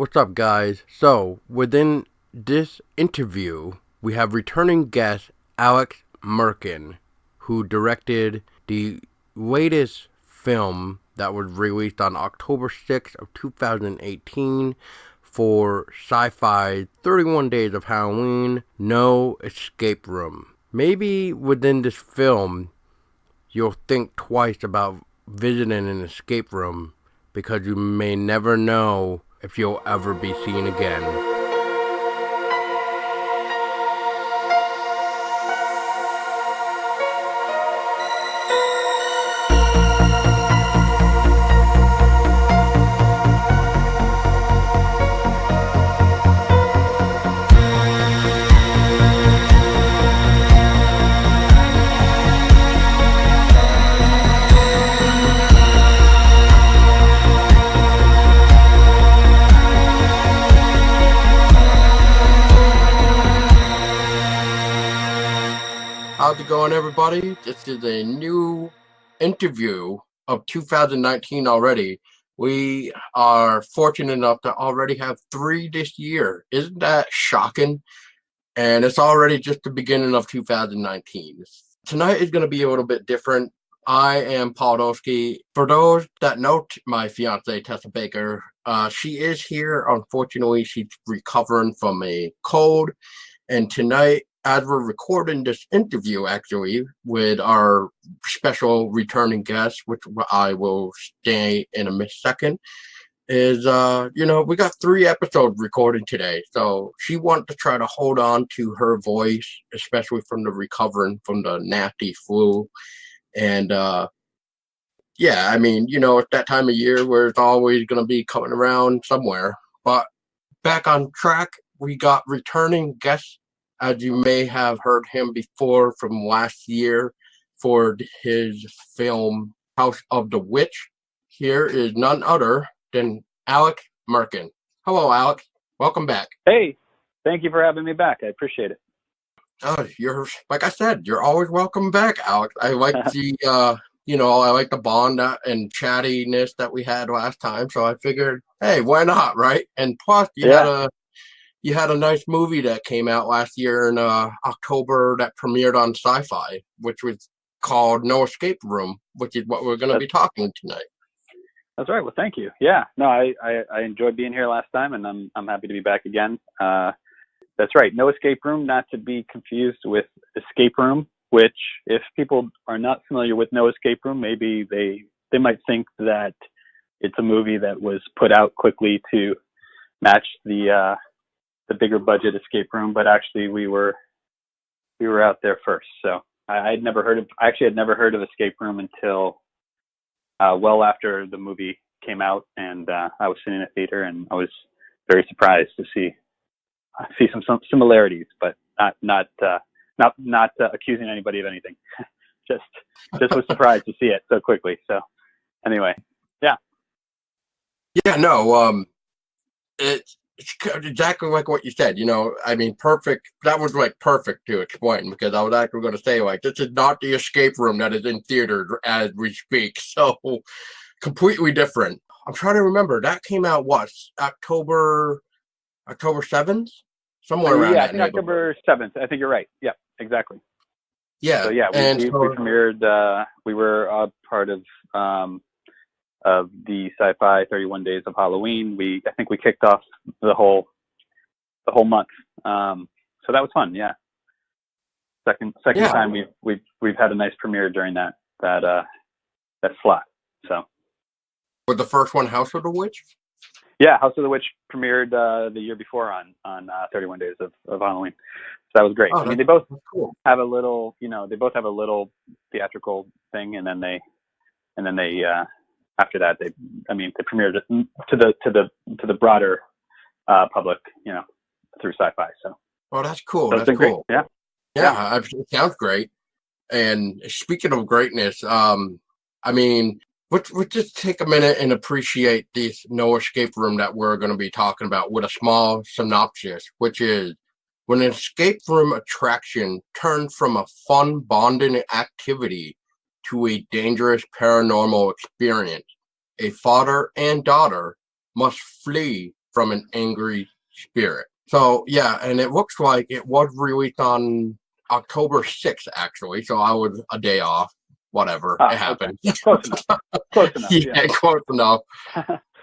What's up, guys? So, within this interview, we have returning guest Alex Merkin, who directed the latest film that was released on October 6th of 2018 for Sci-Fi 31 Days of Halloween, No Escape Room. Maybe within this film, you'll think twice about visiting an escape room because you may never know if you'll ever be seen again. How's it going, everybody? This is a new interview of 2019 already. We are fortunate enough to already have 3 this year. Isn't that shocking? And it's already just the beginning of 2019. Tonight is going to be a little bit different. I am Paul Dolsky. For those that know my fiance, Tessa Baker, she is here. Unfortunately, she's recovering from a cold. And tonight, as we're recording this interview, actually, with our special returning guest, which I will stay in a second, is, we got 3 episodes recorded today. So she wanted to try to hold on to her voice, especially from the recovering from the nasty flu. And, it's that time of year where it's always going to be coming around somewhere. But back on track, we got returning guests. As you may have heard him before from last year for his film House of the Witch. Here is none other than Alex Merkin. Hello, Alex. Welcome back. Hey, thank you for having me back. I appreciate it. You're, like I said, you're always welcome back, Alex. I like I like the bond and chattiness that we had last time. So I figured, hey, why not, right? And plus, you had a nice movie that came out last year in October that premiered on Sci-Fi, which was called No Escape Room, which is what we're going to be talking tonight. That's right. Well, thank you. Yeah, no, I enjoyed being here last time, and I'm happy to be back again. That's right. No Escape Room, not to be confused with Escape Room, which if people are not familiar with No Escape Room, maybe they might think that it's a movie that was put out quickly to match the bigger budget Escape Room, but actually we were out there first. So I had never heard of Escape Room until well after the movie came out, and I was sitting in a theater, and I was very surprised to see some similarities, but not accusing anybody of anything. just was surprised to see it so quickly. So anyway, yeah. Yeah, no, it's exactly like what you said. Perfect. That was like perfect to explain, because I was actually going to say, like, this is not the Escape Room that is in theaters as we speak. So completely different. I'm trying to remember. That came out October 7th, somewhere around that. I think October 7th. I think you're right. Yeah, exactly. Yeah. So yeah, we premiered. We were a part of the Sci-Fi 31 Days of Halloween. I think we kicked off the whole month. So that was fun. Yeah. Second time we've had a nice premiere during that slot. So. Was the first one House of the Witch? Yeah, House of the Witch premiered the year before on 31 Days of Halloween. So that was great. Oh, they both have a little, they both have a little theatrical thing, and then they after that they premiered it to the broader public, through Sci-Fi. So. Oh, that's cool. So that's cool. Great. Yeah. It sounds great. And speaking of greatness, let's just take a minute and appreciate this No Escape Room that we're going to be talking about with a small synopsis, which is when an escape room attraction turned from a fun bonding activity to a dangerous paranormal experience, a father and daughter must flee from an angry spirit. So yeah, and it looks like it was released on October 6th, actually. So I was a day off. Whatever, it happened. Okay. Close enough. Close enough. Yeah, close enough.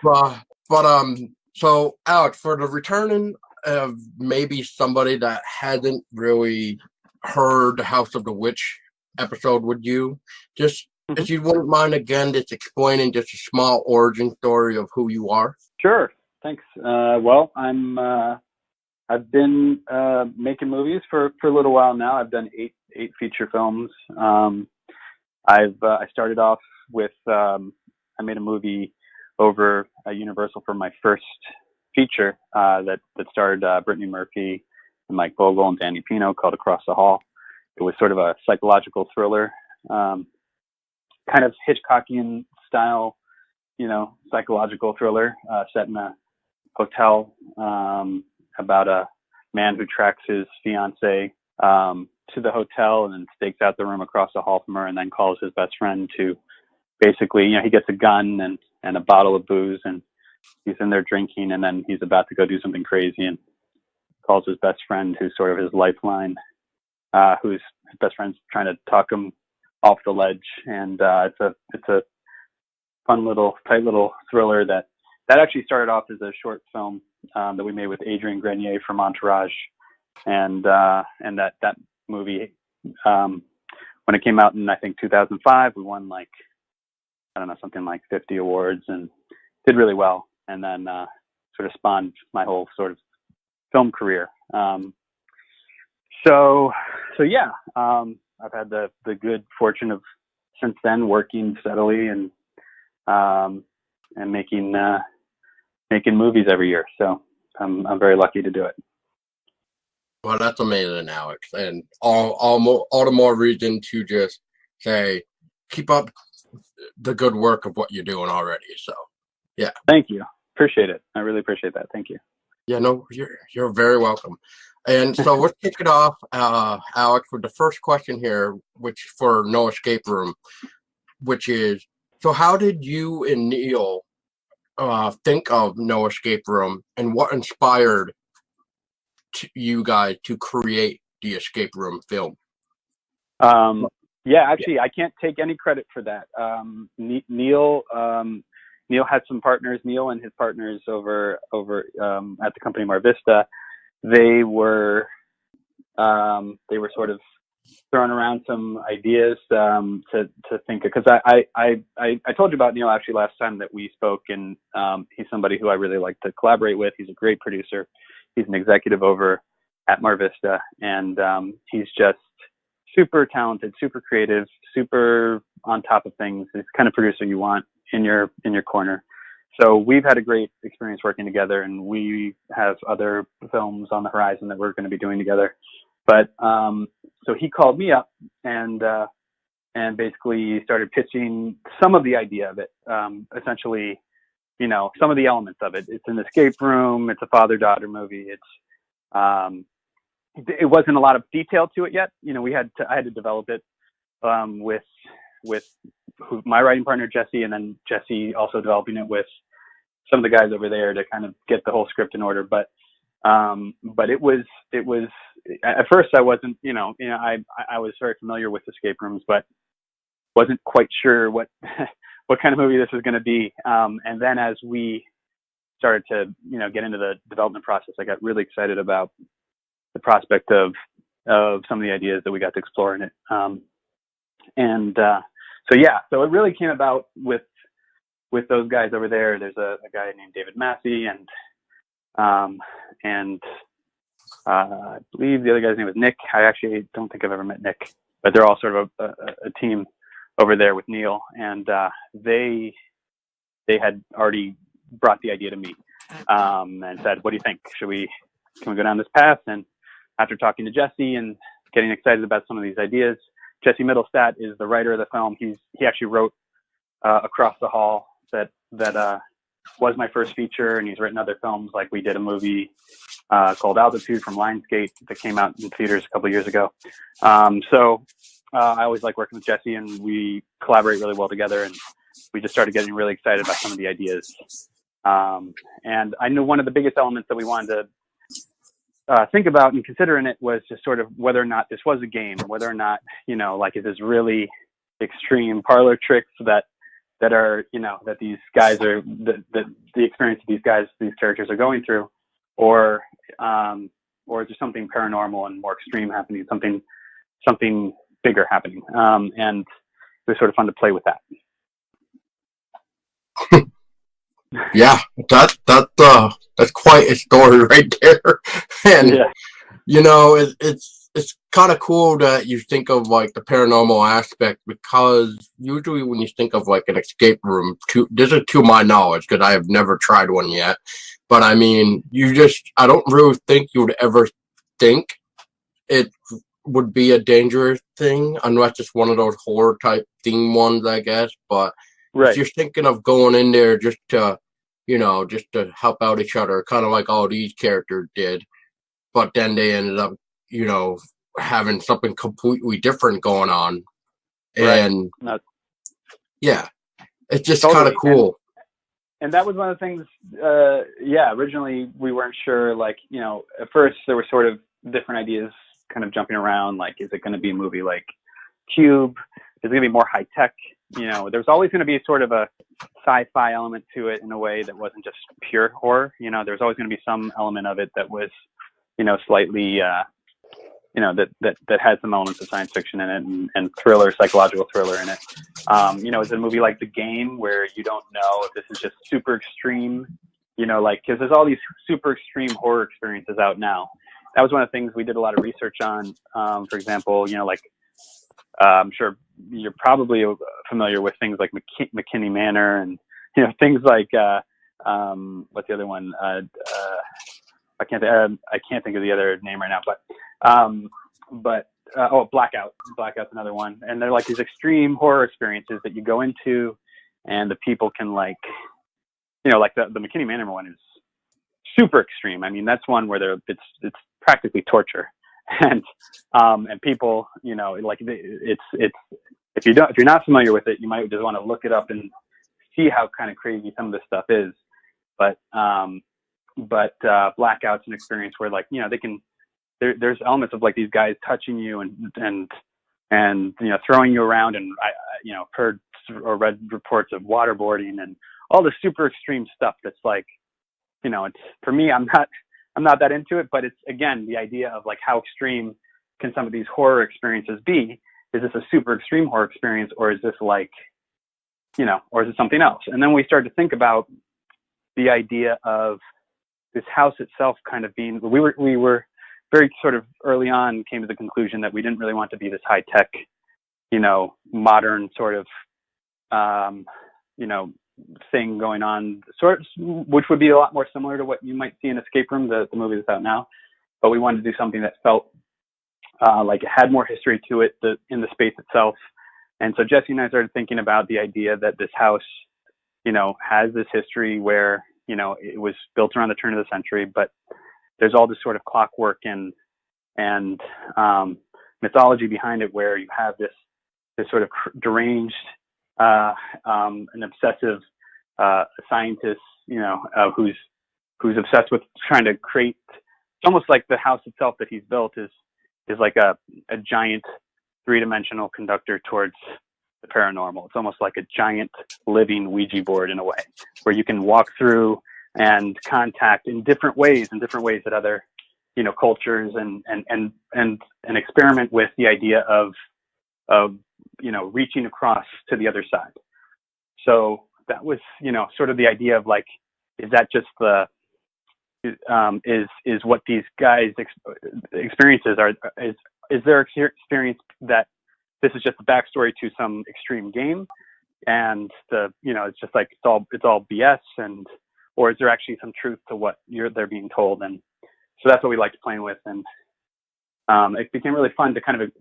But so Alex, for the returning of maybe somebody that hasn't really heard the House of the Witch episode with you, just if you wouldn't mind again just explaining just a small origin story of who you are. Sure. Thanks. Well, I've been making movies for a little while now. I've done eight feature films. I started off with I made a movie over at Universal for my first feature that starred Brittany Murphy and Mike Vogel and Danny Pino, called Across the Hall. It was sort of a psychological thriller, kind of Hitchcockian style, psychological thriller set in a hotel about a man who tracks his fiance to the hotel and then stakes out the room across the hall from her, and then calls his best friend to basically, he gets a gun and a bottle of booze, and he's in there drinking, and then he's about to go do something crazy and calls his best friend, who's sort of his lifeline, who's his best friend's trying to talk him off the ledge. And it's a fun tight little thriller that actually started off as a short film that we made with Adrian Grenier from Entourage, and that movie, when it came out in I think 2005, we won something like 50 awards and did really well, and then sort of spawned my whole sort of film career. So yeah, I've had the good fortune of since then working steadily and making movies every year. So I'm very lucky to do it. Well, that's amazing, Alex, and all the more reason to just say keep up the good work of what you're doing already. So yeah, thank you, appreciate it. I really appreciate that. Thank you. Yeah, no, you're very welcome. And so let's kick it off, Alex, with the first question here, which for No Escape Room, which is, so how did you and Neil think of No Escape Room, and what inspired you guys to create the Escape Room film? Yeah, actually, I can't take any credit for that. Neil had some partners. Neil and his partners over at the company Mar Vista, they were sort of throwing around some ideas to think, because I told you about Neil actually last time that we spoke, and he's somebody who I really like to collaborate with. He's a great producer. He's an executive over at Mar Vista, and he's just super talented, super creative, super on top of things. He's the kind of producer you want in your corner. So we've had a great experience working together, and we have other films on the horizon that we're going to be doing together. But so he called me up and basically started pitching some of the idea of it. Essentially, some of the elements of it. It's an escape room. It's a father-daughter movie. It wasn't a lot of detail to it yet. I had to develop it with my writing partner Jesse, and then Jesse also developing it with some of the guys over there to kind of get the whole script in order. But it was at first I wasn't, I was very familiar with escape rooms, but wasn't quite sure what kind of movie this was going to be. And then as we started to, get into the development process, I got really excited about the prospect of some of the ideas that we got to explore in it. So it really came about with those guys over there. There's a guy named David Massey, and I believe the other guy's name was Nick. I actually don't think I've ever met Nick, but they're all sort of a team over there with Neil, and they had already brought the idea to me and said, "What do you think? Can we go down this path?" And after talking to Jesse and getting excited about some of these ideas, Jesse Middlestat is the writer of the film. He actually wrote Across the Hall that was my first feature, and he's written other films. Like we did a movie called Altitude from Lionsgate that came out in theaters a couple of years ago. So I always like working with Jesse, and we collaborate really well together, and we just started getting really excited about some of the ideas And I knew one of the biggest elements that we wanted to think about and consider in it was just sort of whether or not this was a game, whether or not, like, is this really extreme parlor tricks that are, that these guys are, the experience that these characters are going through, or is there something paranormal and more extreme happening, something bigger happening? And it was sort of fun to play with that. Yeah, that's quite a story right there. And it's kind of cool that you think of like the paranormal aspect, because usually when you think of like an escape room, this is to my knowledge, because I have never tried one yet, but I mean, I don't really think you would ever think it would be a dangerous thing unless it's one of those horror type theme ones, I guess. But if you're thinking of going in there just to help out each other, kind of like all these characters did, but then they ended up, having something completely different going on. And yeah, it's just kind of cool. And that was one of the things, originally we weren't sure, like, at first there were sort of different ideas kind of jumping around, like, is it going to be a movie like Cube? Is it going to be more high tech? There's always going to be sort of a sci-fi element to it in a way that wasn't just pure horror. There's always going to be some element of it that was, slightly, that had some elements of science fiction in it and thriller, psychological thriller in it. Is it a movie like The Game where you don't know if this is just super extreme, because there's all these super extreme horror experiences out now. That was one of the things we did a lot of research on. For example, I'm sure you're probably familiar with things like McKinney Manor and, things like, what's the other one? I can't think of the other name right now, but Blackout. Blackout's another one. And they're like these extreme horror experiences that you go into and the people can like the McKinney Manor one is super extreme. I mean, that's one where it's practically torture. And people, if you're not familiar with it, you might just want to look it up and see how kind of crazy some of this stuff is. But Blackout's an experience where, like, there's elements of like these guys touching you and throwing you around, and I've heard or read reports of waterboarding and all the super extreme stuff that's like, it's, for me, I'm not that into it, but it's, again, the idea of like how extreme can some of these horror experiences be? Is this a super extreme horror experience, or is this like, or is it something else? And then we started to think about the idea of this house itself kind of being, we were very sort of early on came to the conclusion that we didn't really want to be this high tech, modern sort of, thing going on, which would be a lot more similar to what you might see in Escape Room, the movie that's out now. But we wanted to do something that felt like it had more history to it in the space itself. And so Jesse and I started thinking about the idea that this house, has this history where, it was built around the turn of the century, but there's all this sort of clockwork and mythology behind it, where you have this sort of deranged, an obsessive scientist, who's obsessed with trying to create. It's almost like the house itself that he's built is like a giant three-dimensional conductor towards the paranormal. It's almost like a giant living Ouija board in a way, where you can walk through and contact in different ways that other, cultures and experiment with the idea of reaching across to the other side. So that was, sort of the idea of like, is that just is what these guys experiences are, is their experience that this is just a backstory to some extreme game, and it's just like it's all BS, or is there actually some truth to what they're being told? And so that's what we liked playing with, and it became really fun to kind of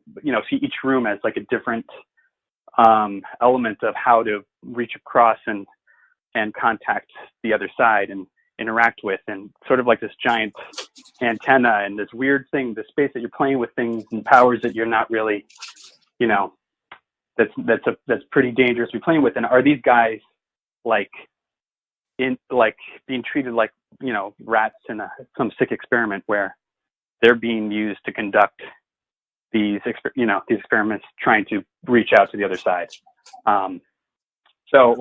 see each room as like a different element of how to reach across and contact the other side and interact with, and sort of like this giant antenna and this weird thing, the space that you're playing with things and powers that you're not really, that's pretty dangerous to be playing with. And are these guys like in like being treated like, you know, rats in some sick experiment where they're being used to conduct these experiments, trying to reach out to the other side. Or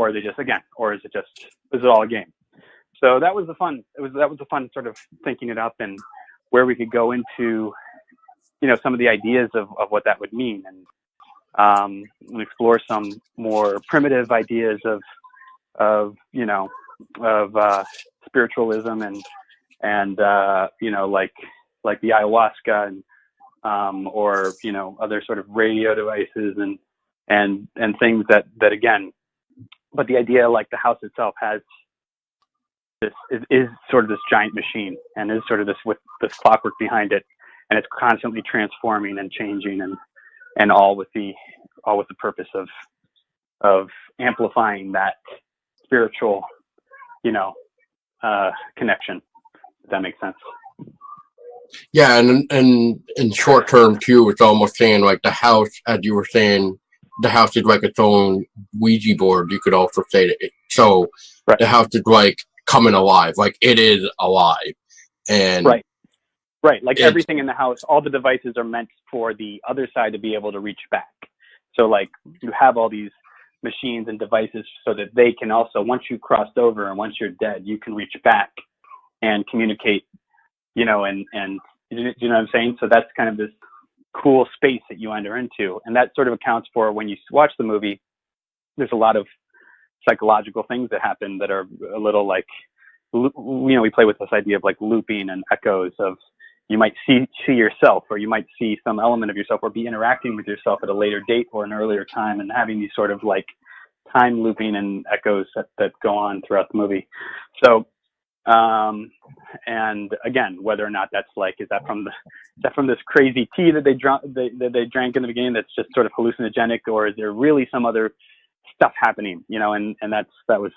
is it all a game? So that was the fun. That was the fun sort of thinking it up and where we could go into, you know, some of the ideas of what that would mean, and explore some more primitive ideas of spiritualism and you know, like the ayahuasca and or, you know, other sort of radio devices and things that again, but the idea, like the house itself has this is sort of this giant machine, and is sort of this with this clockwork behind it, and it's constantly transforming and changing, and all with the purpose of amplifying that spiritual, you know, connection. If that makes sense. Yeah, and in short term too, it's almost saying like the house, as you were saying, the house is like its own Ouija board. You could also say that. So right. The house is like coming alive, like it is alive, and right. Like everything in the house, all the devices are meant for the other side to be able to reach back. So like you have all these machines and devices so that they can also, once you've crossed over and once you're dead, you can reach back and communicate, you know, and you know what I'm saying? So that's kind of this cool space that you enter into. And that sort of accounts for, when you watch the movie, there's a lot of psychological things that happen that are a little like, you know, we play with this idea of like looping and echoes of, you might see yourself, or you might see some element of yourself, or be interacting with yourself at a later date or an earlier time, and having these sort of like time looping and echoes that go on throughout the movie. So, and again, whether or not that's like, is that from this crazy tea that they drank in the beginning that's just sort of hallucinogenic, or is there really some other stuff happening, you know? And that was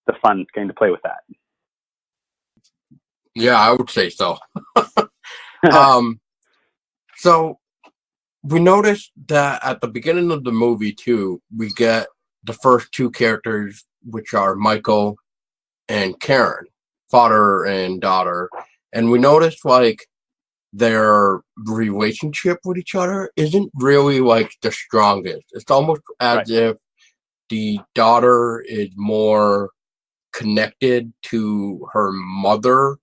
the fun, getting to play with that. Yeah, I would say so. So we noticed that at the beginning of the movie too, we get the first two characters, which are Michael and Karen, father and daughter, and we noticed like their relationship with each other isn't really like the strongest. It's almost as if the daughter is more connected to her mother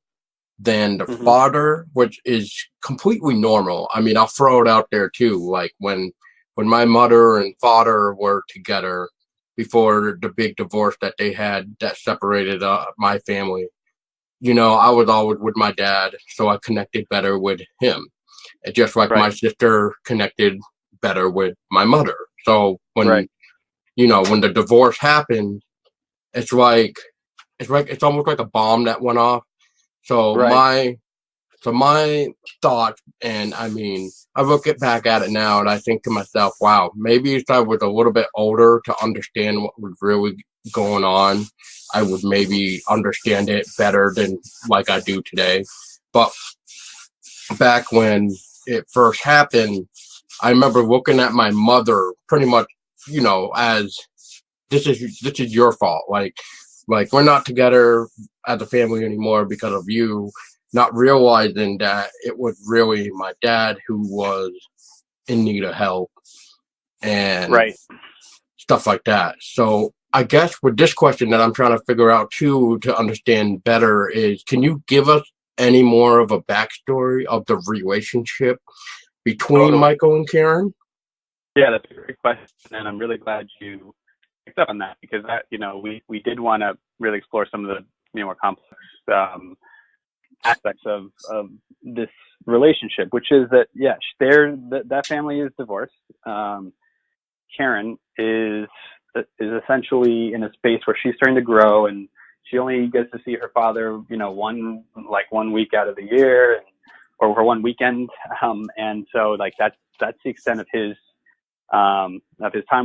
than the father, which is completely normal. I mean, I'll throw it out there too. Like when my mother and father were together before the big divorce that they had that separated my family, you know, I was always with my dad, so I connected better with him. It's just like my sister connected better with my mother. So when you know, when the divorce happened, it's almost like a bomb that went off. So my thought, and I mean, I look back at it now and I think to myself, wow, maybe if I was a little bit older to understand what was really going on, I would maybe understand it better than like I do today. But back when it first happened, I remember looking at my mother pretty much, you know, as this is your fault. Like we're not together as a family anymore because of you, not realizing that it was really my dad who was in need of help and stuff like that. So I guess with this question that I'm trying to figure out too, to understand better, is can you give us any more of a backstory of the relationship between Michael and Karen? Yeah, that's a great question, and I'm really glad you picked up on that, because that, you know, we did want to really explore some of the, you know, more complex aspects of this relationship, which is that that family is divorced. Karen is essentially in a space where she's starting to grow, and she only gets to see her father, you know, one week out of the year, or for one weekend, and so like that's the extent of his time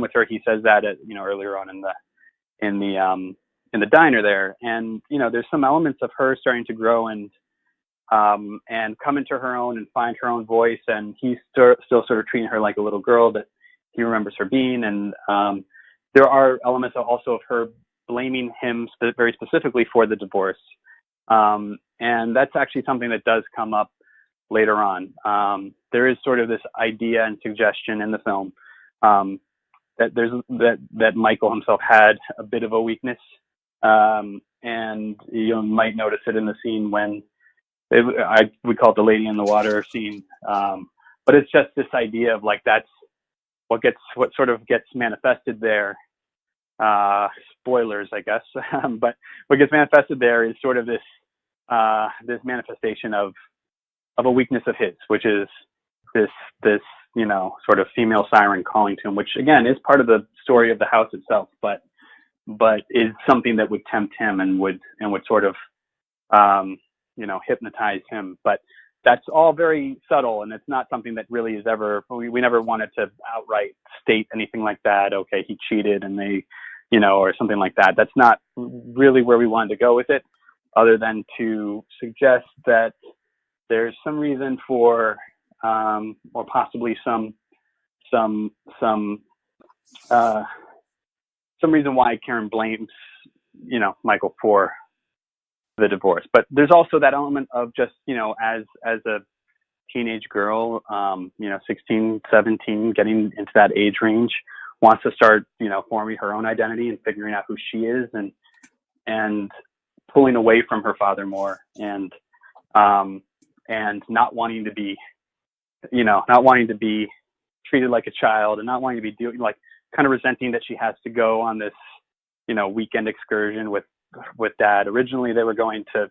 with her. He says that you know, earlier on in the diner there, and you know, there's some elements of her starting to grow and come into her own and find her own voice, and he's still sort of treating her like a little girl that he remembers her being, and there are elements also of her blaming him very specifically for the divorce. And that's actually something that does come up later on. There is sort of this idea and suggestion in the film that Michael himself had a bit of a weakness, and you might notice it in the scene when we call it the lady in the water scene, but it's just this idea of like that's what sort of gets manifested there. Spoilers, I guess, but what gets manifested there is sort of this manifestation of a weakness of his, which is this sort of female siren calling to him, which again is part of the story of the house itself, but is something that would tempt him and would sort of hypnotize him. But that's all very subtle, and it's not something that really is ever. We never wanted to outright state anything like that. Okay, he cheated, and they, or something like that. That's not really where we wanted to go with it, other than to suggest that there's some reason for, or possibly some reason why Karen blames, Michael for the divorce. But there's also that element of just, as a teenage girl, 16, 17, getting into that age range, wants to start, forming her own identity and figuring out who she is, and pulling away from her father more, and not wanting to be, treated like a child, and not wanting to be doing, like, kind of resenting that she has to go on this, weekend excursion with Dad. Originally they were going to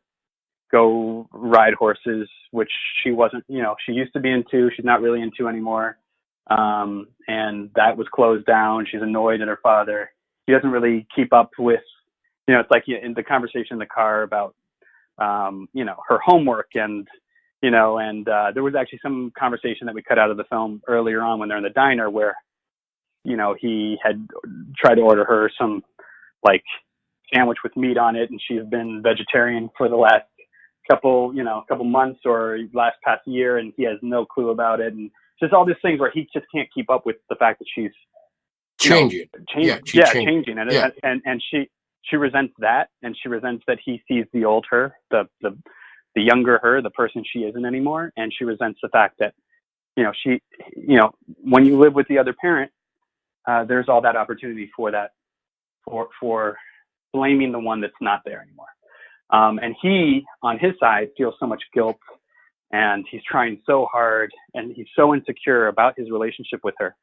go ride horses, which she wasn't, she used to be into, she's not really into anymore. And that was closed down. She's annoyed at her father. He doesn't really keep up with, it's like in the conversation in the car about, her homework, and there was actually some conversation that we cut out of the film earlier on when they're in the diner where, he had tried to order her some like sandwich with meat on it, and she's been vegetarian for the last couple months or past year, and he has no clue about it. And just all these things where he just can't keep up with the fact that she's changing. Changing. And, yeah. and she resents that, and she resents that he sees the old her, the younger her, the person she isn't anymore. And she resents the fact that, when you live with the other parent, there's all that opportunity for that, for blaming the one that's not there anymore. And he, on his side, feels so much guilt, and he's trying so hard, and he's so insecure about his relationship with her.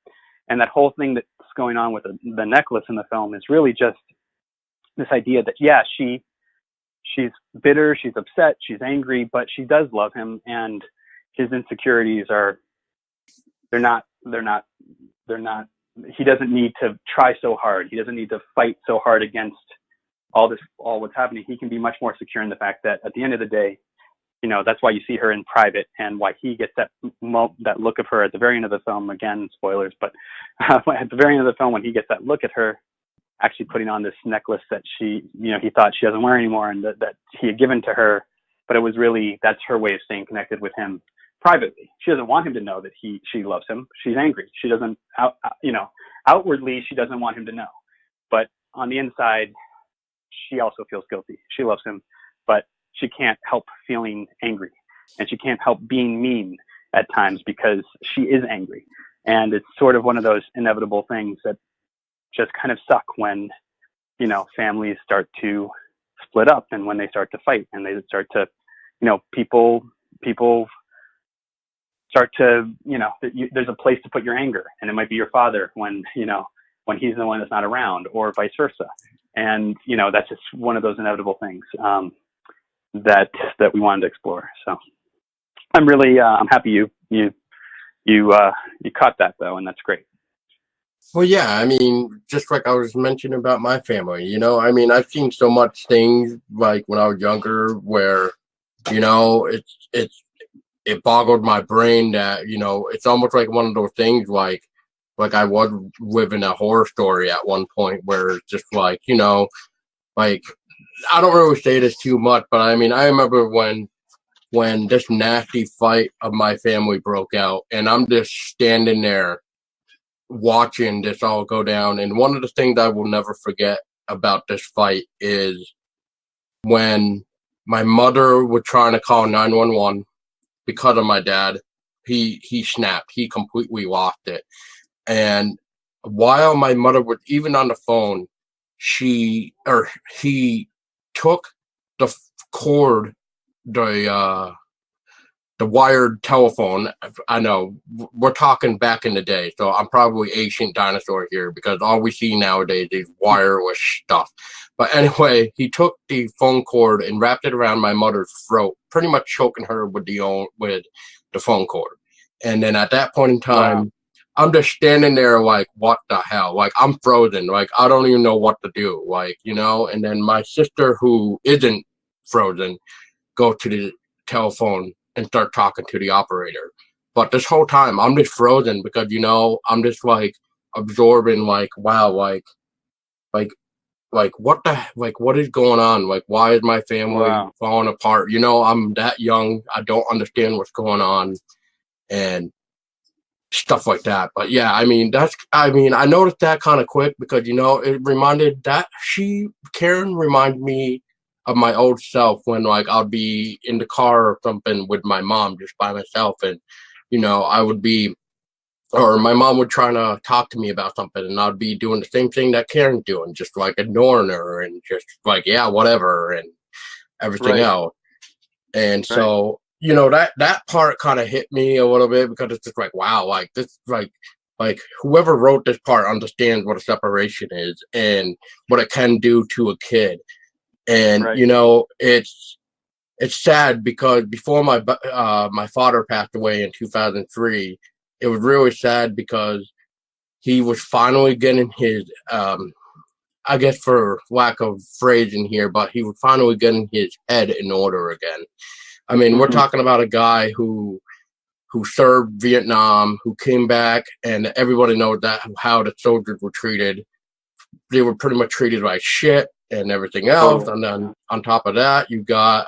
And that whole thing that's going on with the necklace in the film is really just this idea that, yeah, she's bitter, she's upset, she's angry, but she does love him, and his insecurities they're not, he doesn't need to try so hard. He doesn't need to fight so hard against all what's happening. He can be much more secure in the fact that at the end of the day, that's why you see her in private, and why he gets that look of her at the very end of the film. Again, spoilers, but at the very end of the film, when he gets that look at her actually putting on this necklace that he thought she doesn't wear anymore, and that he had given to her, but it was really, that's her way of staying connected with him privately. She doesn't want him to know that she loves him. She's angry. She doesn't, outwardly, she doesn't want him to know, but on the inside, she also feels guilty. She loves him, but she can't help feeling angry, and she can't help being mean at times because she is angry. And it's sort of one of those inevitable things that just kind of suck when, families start to split up, and when they start to fight, and they start to, people start to, there's a place to put your anger, and it might be your father when he's the one that's not around, or vice versa. And, that's just one of those inevitable things, that we wanted to explore. So I'm really, I'm happy you caught that though. And that's great. Well, yeah, I mean, just like I was mentioning about my family, I've seen so much things like when I was younger where, it boggled my brain that, it's almost like one of those things like I was living a horror story at one point where it's just like, like, I don't really say this too much, but I remember when this nasty fight of my family broke out, and I'm just standing there watching this all go down. And one of the things I will never forget about this fight is when my mother was trying to call 911 because of my dad. He snapped. He completely lost it. And while my mother was even on the phone, he took the cord, the wired telephone. I know we're talking back in the day, so I'm probably ancient dinosaur here because all we see nowadays is wireless stuff. But anyway, he took the phone cord and wrapped it around my mother's throat, pretty much choking her with the phone cord. And then at that point in time, wow. I'm just standing there like, what the hell? Like, I'm frozen. Like, I don't even know what to do. Like, you know, and then my sister, who isn't frozen, go to the telephone and start talking to the operator. But this whole time, I'm just frozen because, you know, I'm just like absorbing, like, wow, like what is going on? Like, why is my family falling apart? You know, I'm that young. I don't understand what's going on and stuff like that. But yeah, I mean, I noticed that kind of quick because, you know, Karen reminded me of my old self when, like, I'll be in the car or something with my mom just by myself, and, you know, or my mom would try to talk to me about something, and I'd be doing the same thing that Karen's doing, just like ignoring her and just like, yeah, whatever, and everything else. And so, you know, that part kind of hit me a little bit because it's just like, wow, like this, like whoever wrote this part understands what a separation is and what it can do to a kid. And, you know, it's sad because before my father passed away in 2003, it was really sad because he was finally getting his, I guess for lack of phrasing here, but he was finally getting his head in order again. I mean, we're talking about a guy who served Vietnam, who came back, and everybody knows that how the soldiers were treated. They were pretty much treated like shit and everything else. And then on top of that, you got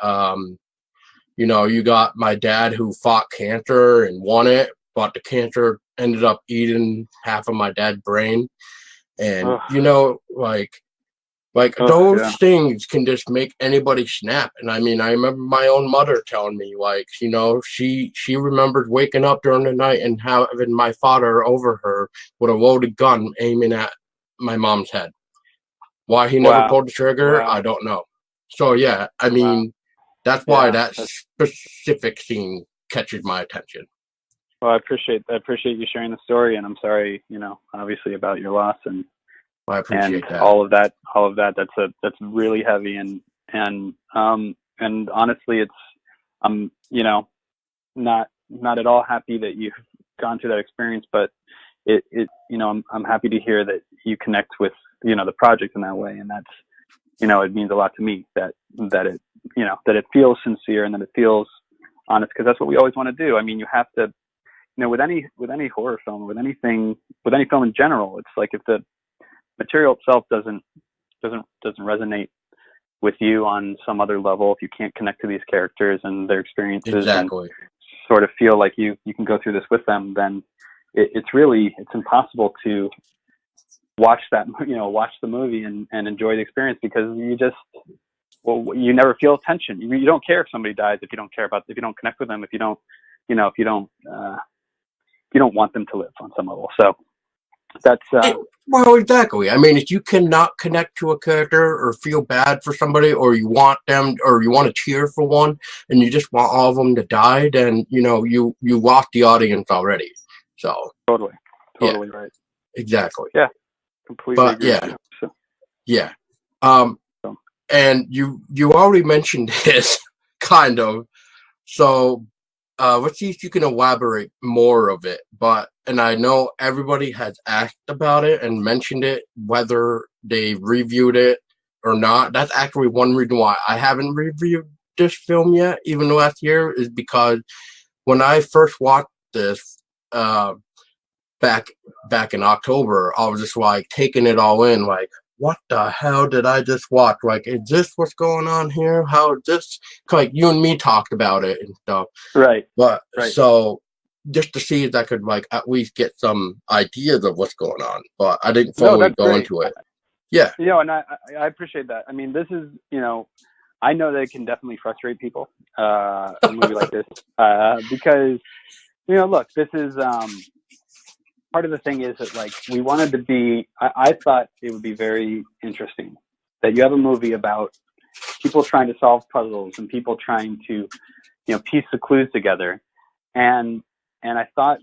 my dad who fought cancer and won it, but the cancer ended up eating half of my dad's brain. And, you know, like those things can just make anybody snap. And I mean, I remember my own mother telling me, like, you know, she remembered waking up during the night and having my father over her with a loaded gun aiming at my mom's head. Why he never pulled the trigger, I don't know. So yeah, I mean, that's why that specific scene catches my attention. Well, I appreciate you sharing the story, and I'm sorry, you know, obviously about your loss and I appreciate that. All of that. That's really heavy, and honestly, I'm you know, not at all happy that you've gone through that experience, but it you know, I'm happy to hear that you connect with, you know, the project in that way, and that's, you know, it means a lot to me that it, you know, that it feels sincere and that it feels honest, because that's what we always want to do. I mean, you have to, you know, with any horror film, with any film in general, it's like if the material itself doesn't resonate with you on some other level, if you can't connect to these characters and their experiences and sort of feel like you can go through this with them, then it's impossible to watch the movie and enjoy the experience, because you never feel tension. You don't care if somebody dies if you don't connect with them, if you don't want them to live on some level. So that's well, exactly. I mean, if you cannot connect to a character or feel bad for somebody, or you want them, or you want to cheer for one, and you just want all of them to die, then, you know, you lost the audience already. So totally right. Exactly. Yeah, completely. But yeah, and you already mentioned this kind of. So let's see if you can elaborate more of it. And I know everybody has asked about it and mentioned it, whether they reviewed it or not. That's actually one reason why I haven't reviewed this film yet, even last year, is because when I first watched this back in October, I was just like taking it all in, like, what the hell did I just watch? Like, is this what's going on here? How is this? Like, you and me talked about it and stuff. Right. But so just to see if I could, like, at least get some ideas of what's going on. But I didn't fully go into it. Yeah. And I appreciate that. I mean, this is, I know that it can definitely frustrate people, a movie like this, because, look, this is, part of the thing is that, like, we wanted to be, I thought it would be very interesting that you have a movie about people trying to solve puzzles and people trying to, piece the clues together. And I thought,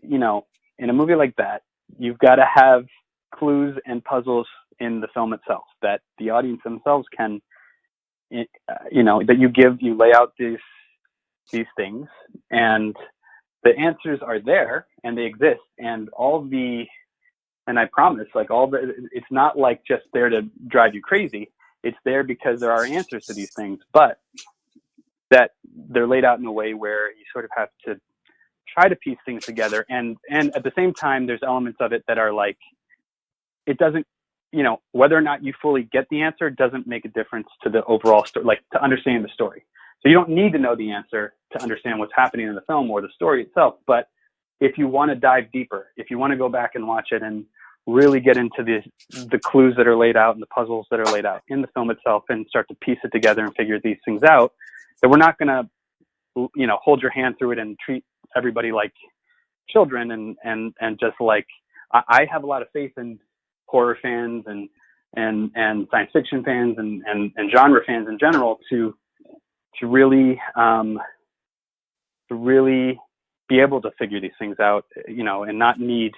in a movie like that, you've got to have clues and puzzles in the film itself that the audience themselves can, that you lay out these things, and the answers are there and they exist, and I promise, like, it's not like just there to drive you crazy. It's there because there are answers to these things, but that they're laid out in a way where you sort of have to try to piece things together. And at the same time, there's elements of it that are like, it doesn't, whether or not you fully get the answer doesn't make a difference to the overall story, like to understand the story. So you don't need to know the answer to understand what's happening in the film or the story itself. But if you want to dive deeper, if you want to go back and watch it and really get into the clues that are laid out and the puzzles that are laid out in the film itself and start to piece it together and figure these things out, that we're not going to, hold your hand through it and treat everybody like children and just like, I have a lot of faith in horror fans and science fiction fans and genre fans in general to really be able to figure these things out, and not need,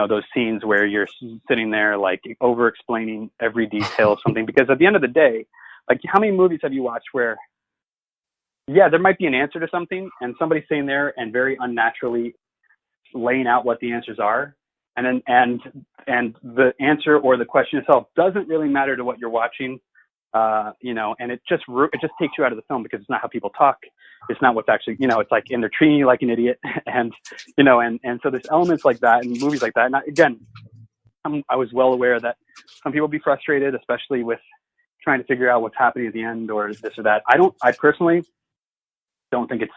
those scenes where you're sitting there like over explaining every detail of something. Because at the end of the day, like, how many movies have you watched where, yeah, there might be an answer to something and somebody's sitting there and very unnaturally laying out what the answers are, and the answer or the question itself doesn't really matter to what you're watching, and it just takes you out of the film because it's not how people talk. It's not what's actually, it's like, and they're treating you like an idiot, and so there's elements like that in movies like that. And again, I was well aware that some people be frustrated, especially with trying to figure out what's happening at the end or this or that. I personally don't think it's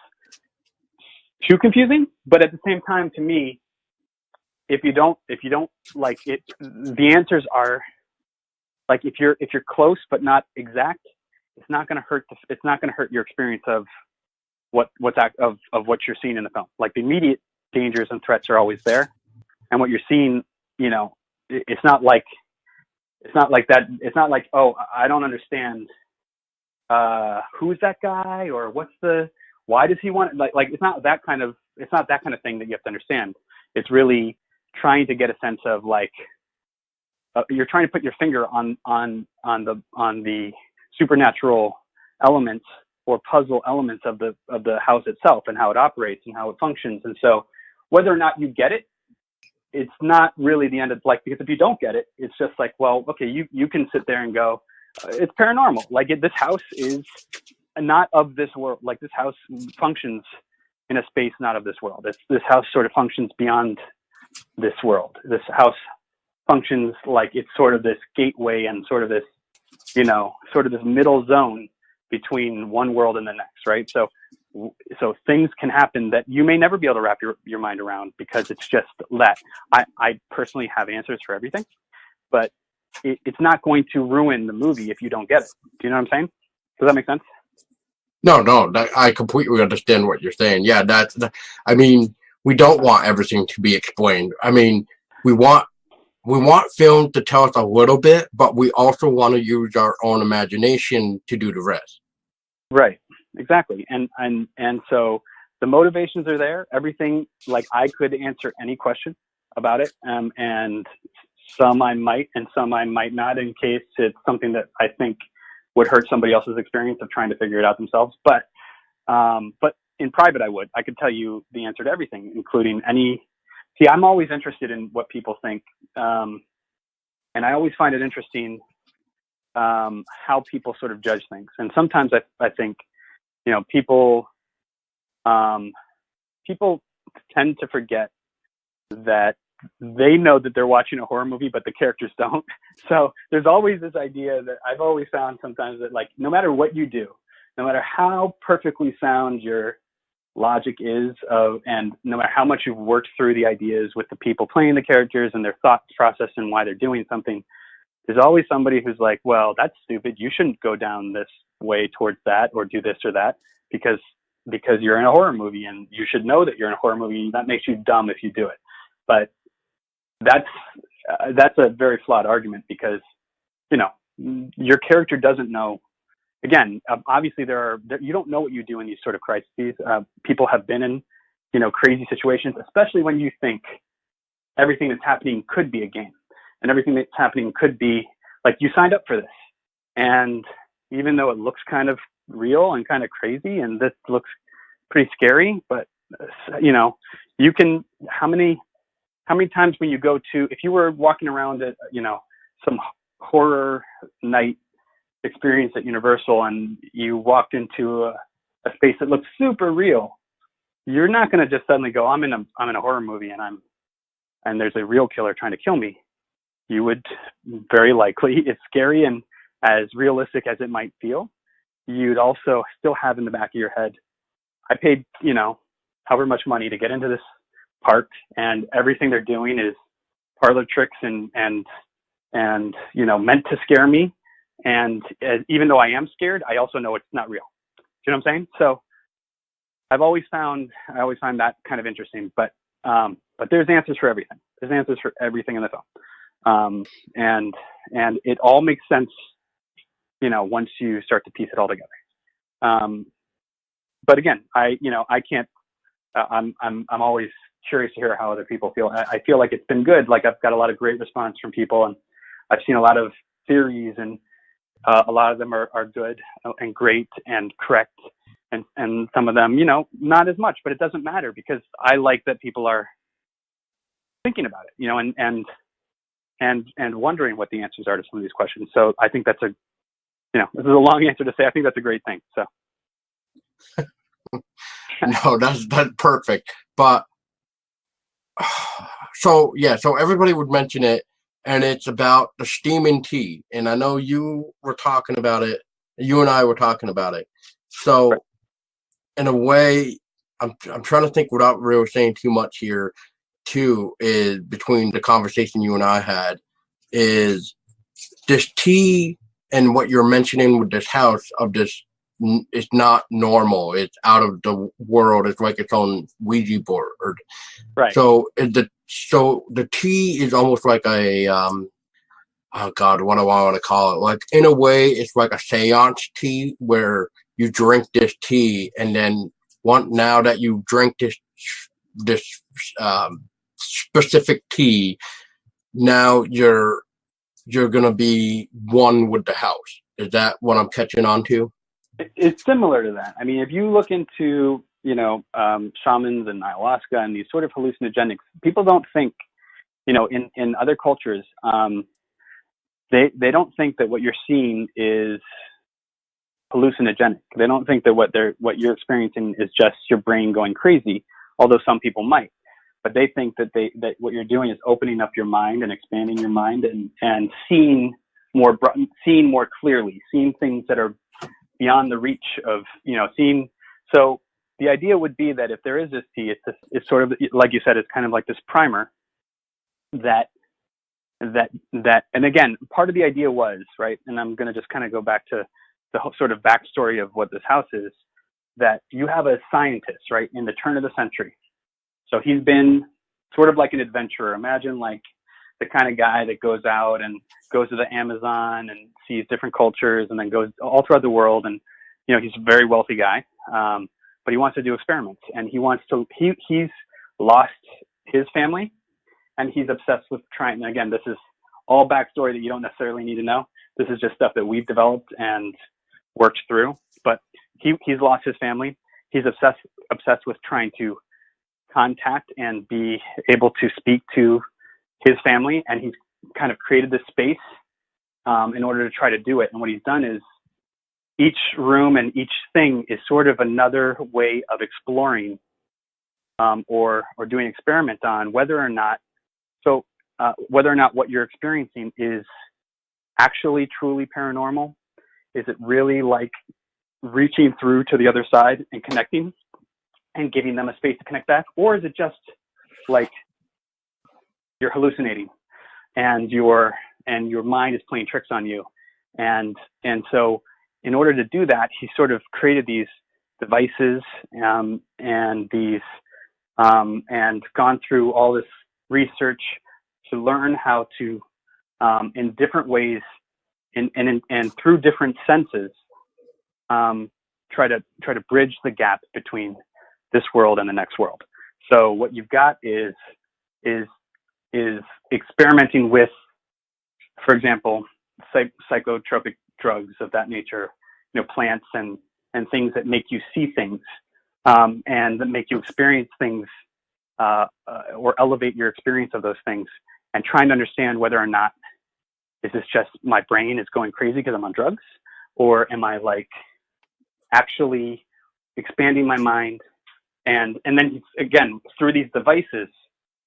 too confusing, but at the same time, to me, if you don't like it, the answers are like, if you're close but not exact, it's not going to hurt. It's not going to hurt your experience of what you're seeing in the film. Like, the immediate dangers and threats are always there, and what you're seeing, it's not like that. It's not like, oh, I don't understand. Who's that guy, or why does he want, like, it's not that kind of thing that you have to understand. It's really trying to get a sense of, like, you're trying to put your finger on the supernatural elements or puzzle elements of the house itself and how it operates and how it functions. And so whether or not you get it, it's not really the end of, like, because if you don't get it, it's just like, well, okay, you can sit there and go, it's paranormal. Like, this house is not of this world. Like, this house functions in a space not of this world. This house sort of functions beyond this world. This house functions like it's sort of this gateway and sort of this, sort of this middle zone between one world and the next, right? So things can happen that you may never be able to wrap your mind around, because it's just that I personally have answers for everything, but it's not going to ruin the movie if you don't get it. Do you know what I'm saying? Does that make sense? No, I completely understand what you're saying. Yeah, I mean, we don't want everything to be explained. I mean, we want film to tell us a little bit, but we also want to use our own imagination to do the rest. Right. Exactly. And so the motivations are there. Everything, like, I could answer any question about it, and some I might and some I might not, in case it's something that I think would hurt somebody else's experience of trying to figure it out themselves. But in private, I could tell you the answer to everything, including see, I'm always interested in what people think. And I always find it interesting how people sort of judge things. And sometimes I think, people tend to forget that they know that they're watching a horror movie, but the characters don't. So there's always this idea that I've always found sometimes that, like, no matter what you do, no matter how perfectly sound your logic is, and no matter how much you've worked through the ideas with the people playing the characters and their thought process and why they're doing something, there's always somebody who's like, well, that's stupid. You shouldn't go down this way towards that or do this or that because you're in a horror movie and you should know that you're in a horror movie. And that makes you dumb if you do it. But that's a very flawed argument because, you know, your character doesn't know. Again, obviously you don't know what you do in these sort of crises. People have been in, you know, crazy situations, especially when you think everything that's happening could be a game and everything that's happening could be like you signed up for this. And even though it looks kind of real and kind of crazy and this looks pretty scary, but you know, you can, how many times when you go to, if you were walking around at, you know, some horror night experience at Universal and you walked into a space that looks super real, you're not going to just suddenly go, I'm in a horror movie and there's a real killer trying to kill me. You would very likely, it's scary and as realistic as it might feel, you'd also still have in the back of your head, I paid, you know, however much money to get into this park and everything they're doing is parlor tricks and you know, meant to scare me. And even though I am scared, I also know it's not real. Do you know what I'm saying? So I always find that kind of interesting, but there's answers for everything. There's answers for everything in the film. And it all makes sense, you know, once you start to piece it all together. But again, I can't, I'm always curious to hear how other people feel. I feel like it's been good. Like I've got a lot of great response from people and I've seen a lot of theories and a lot of them are good and great and correct. And some of them, you know, not as much, but it doesn't matter because I like that people are thinking about it, you know, and wondering what the answers are to some of these questions. So I think that's this is a long answer to say, I think that's a great thing. So. No, that's perfect. But so everybody would mention it, and it's about the steaming tea. And I know you were talking about it. You and I were talking about it. So, right. In a way, I'm trying to think without really saying too much here. Too is between the conversation you and I had is this tea and what you're mentioning with this house of this. It's not normal. It's out of the world. It's like its own Ouija board. Right. So the tea is almost like a oh God, what do I want to call it? Like in a way, it's like a seance tea where you drink this tea, and then now that you drink this specific tea, now you're gonna be one with the house. Is that what I'm catching on to? It's similar to that. I mean, if you look into, you know, shamans and ayahuasca and these sort of hallucinogenics, people don't think, you know, in other cultures, they don't think that what you're seeing is hallucinogenic. They don't think that what you're experiencing is just your brain going crazy, although some people might. But they think that what you're doing is opening up your mind and expanding your mind and seeing more clearly, seeing things that are beyond the reach of, you know, seeing. So the idea would be that if there is this tea, it's sort of, like you said, it's kind of like this primer that, and again, part of the idea was, right, and I'm going to just kind of go back to the whole sort of backstory of what this house is, that you have a scientist, right, in the turn of the century. So he's been sort of like an adventurer. Imagine like the kind of guy that goes out and goes to the Amazon and sees different cultures and then goes all throughout the world. And, you know, he's a very wealthy guy, but he wants to do experiments, and he's lost his family, and he's obsessed with trying. And again, this is all backstory that you don't necessarily need to know. This is just stuff that we've developed and worked through, but he's lost his family. He's obsessed with trying to contact and be able to speak to his family, and he's kind of created this space in order to try to do it. And what he's done is each room and each thing is sort of another way of exploring or doing an experiment on whether or not what you're experiencing is actually truly paranormal. Is it really like reaching through to the other side and connecting and giving them a space to connect back? Or is it just like you're hallucinating and you're and your mind is playing tricks on you. And so in order to do that, he sort of created these devices and gone through all this research to learn how to, in different ways and through different senses, try to bridge the gap between this world and the next world. So what you've got is experimenting with, for example, psychotropic drugs of that nature, plants and things that make you see things, and that make you experience things, or elevate your experience of those things, and trying to understand whether or not, is this just my brain is going crazy because I'm on drugs, or am I like actually expanding my mind? And then again, through these devices,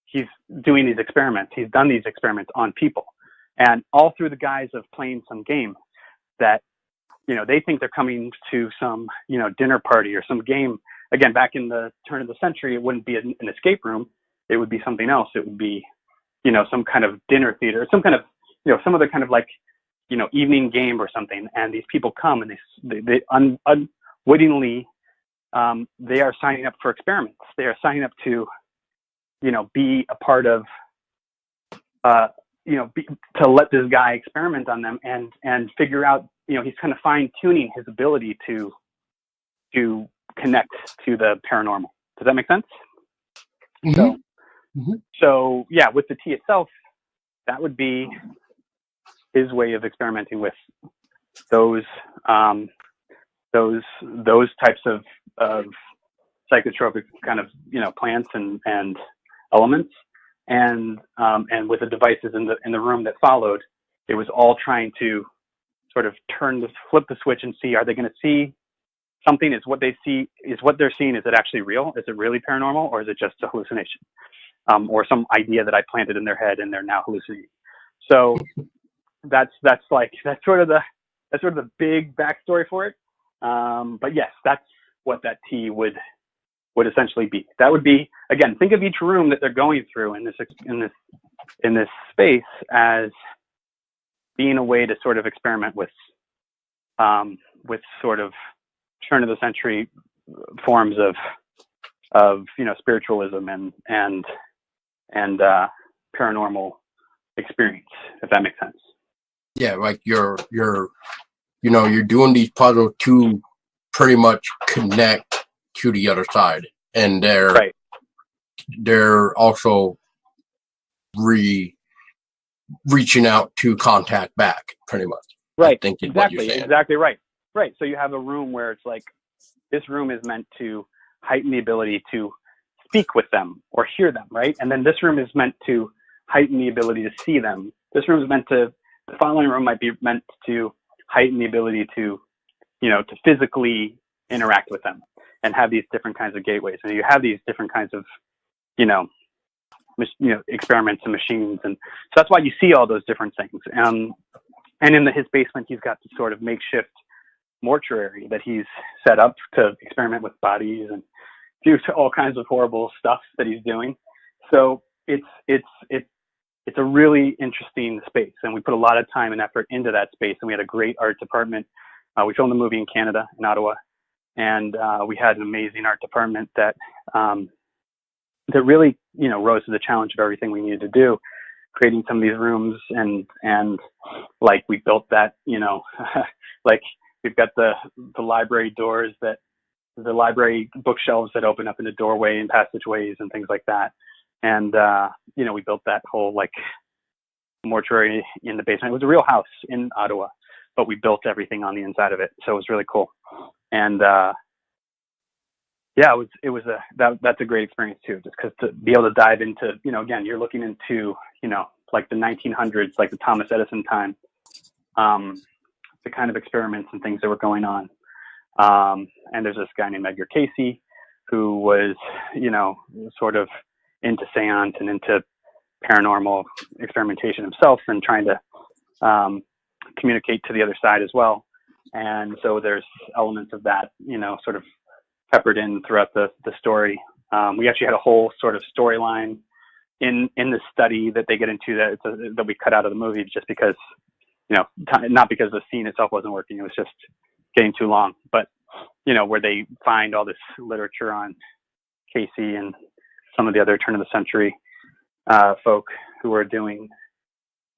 he's doing these experiments. He's done these experiments on people, and all through the guise of playing some game that, they think they're coming to some, dinner party or some game. Again, back in the turn of the century, it wouldn't be an escape room. It would be something else. It would be, some kind of dinner theater, some kind of, some other kind of like, evening game or something. And these people come and they unwittingly, they are signing up for experiments. They are signing up to, be a part of, to let this guy experiment on them and figure out, he's kind of fine tuning his ability to connect to the paranormal. Does that make sense? Mm-hmm. So yeah, with the tea itself, that would be his way of experimenting with those types of psychotropic kind of, plants and elements, and with the devices in the room that followed, it was all trying to sort of flip the switch and see, are they going to see something? Is what they're seeing, is it actually real? Is it really paranormal, or is it just a hallucination? Or some idea that I planted in their head and they're now hallucinating. So that's sort of the big backstory for it. But yes, that's what that tea would essentially be. That would be, again, think of each room that they're going through in this space as being a way to sort of experiment with sort of turn of the century forms of spiritualism and paranormal experience, if that makes sense. Yeah, like you're doing these puzzles to pretty much connect to the other side, and they're also reaching out to contact back, pretty much. Right. I think Exactly right. Right. So you have a room where it's like, this room is meant to heighten the ability to speak with them or hear them, right? And then this room is meant to heighten the ability to see them. The following room might be meant to heighten the ability to, to physically interact with them and have these different kinds of gateways. And you have these different kinds of, experiments and machines. And so that's why you see all those different things. And in his basement, he's got this sort of makeshift mortuary that he's set up to experiment with bodies and do all kinds of horrible stuff that he's doing. So it's a really interesting space, and we put a lot of time and effort into that space. And we had a great art department. We filmed the movie in Canada, in Ottawa, and we had an amazing art department that really, rose to the challenge of everything we needed to do, creating some of these rooms and like we built that, like we've got the library doors the library bookshelves that open up in the doorway and passageways and things like that. And, we built that whole like mortuary in the basement. It was a real house in Ottawa, but we built everything on the inside of it. So it was really cool. And, that's a great experience too, just because to be able to dive into, again, you're looking into, like the 1900s, like the Thomas Edison time, the kind of experiments and things that were going on. And there's this guy named Edgar Casey who was, sort of into seance and into paranormal experimentation himself and trying to communicate to the other side as well. And so there's elements of that, sort of peppered in throughout the story. We actually had a whole sort of storyline in the study that they get into that we cut out of the movie just because, not because the scene itself wasn't working. It was just getting too long. But, where they find all this literature on Casey and some of the other turn of the century folk who are doing,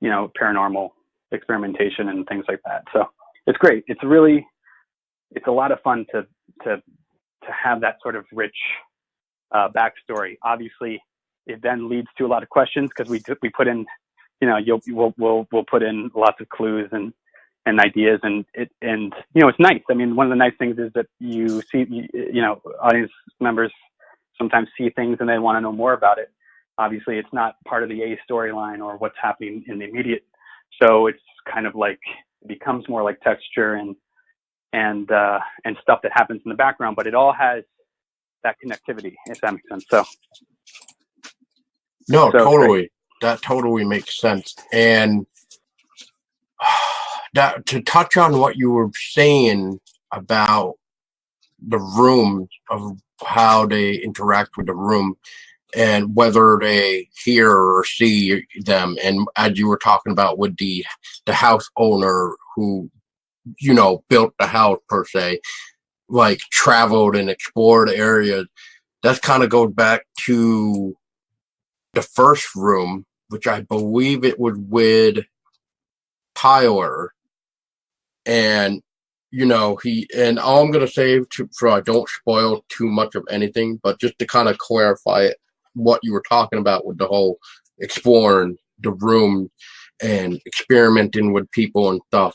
paranormal experimentation and things like that. So it's great. It's a lot of fun to have that sort of rich backstory. Obviously, it then leads to a lot of questions because we put in, we'll put in lots of clues and ideas, and it's nice. I mean, one of the nice things is that you see, audience members sometimes see things and they want to know more about it. Obviously, it's not part of the A storyline or what's happening in the immediate, so it's kind of like it becomes more like texture and stuff that happens in the background, but it all has that connectivity, if that makes sense. No, totally. That totally makes sense. And that to touch on what you were saying about the room, of how they interact with the room and whether they hear or see them. And as you were talking about with the house owner who, built the house per se, like traveled and explored areas, that kind of goes back to the first room, which I believe it was with Tyler. And and all I'm gonna say so I don't spoil too much of anything, but just to kind of clarify it, what you were talking about with the whole exploring the room and experimenting with people and stuff,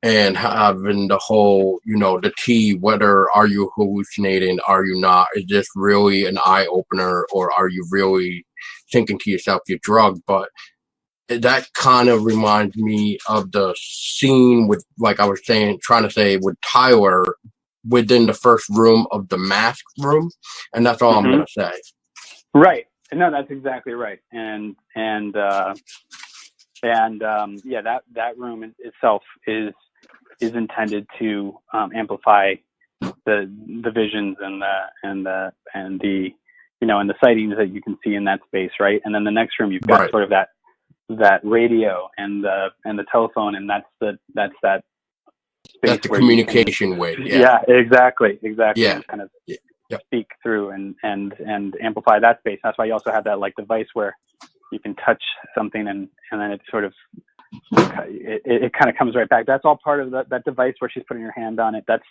and having the whole, the T, whether are you hallucinating, are you not? Is this really an eye opener, or are you really thinking to yourself you're drugged? But that kind of reminds me of the scene with, like I was trying to say, with Tyler within the first room of the mask room, and that's all I'm gonna say. Right. No, that's exactly right. And that room itself is intended to amplify the visions and the sightings that you can see in that space, right? And then the next room, you've got sort of that radio and the telephone, and that's that space. That's the communication way. Yeah, exactly. Yeah. And kind of speak through and amplify that space. That's why you also have that like device where you can touch something and then it sort of it kind of comes right back. That's all part of that device where she's putting her hand on it. That's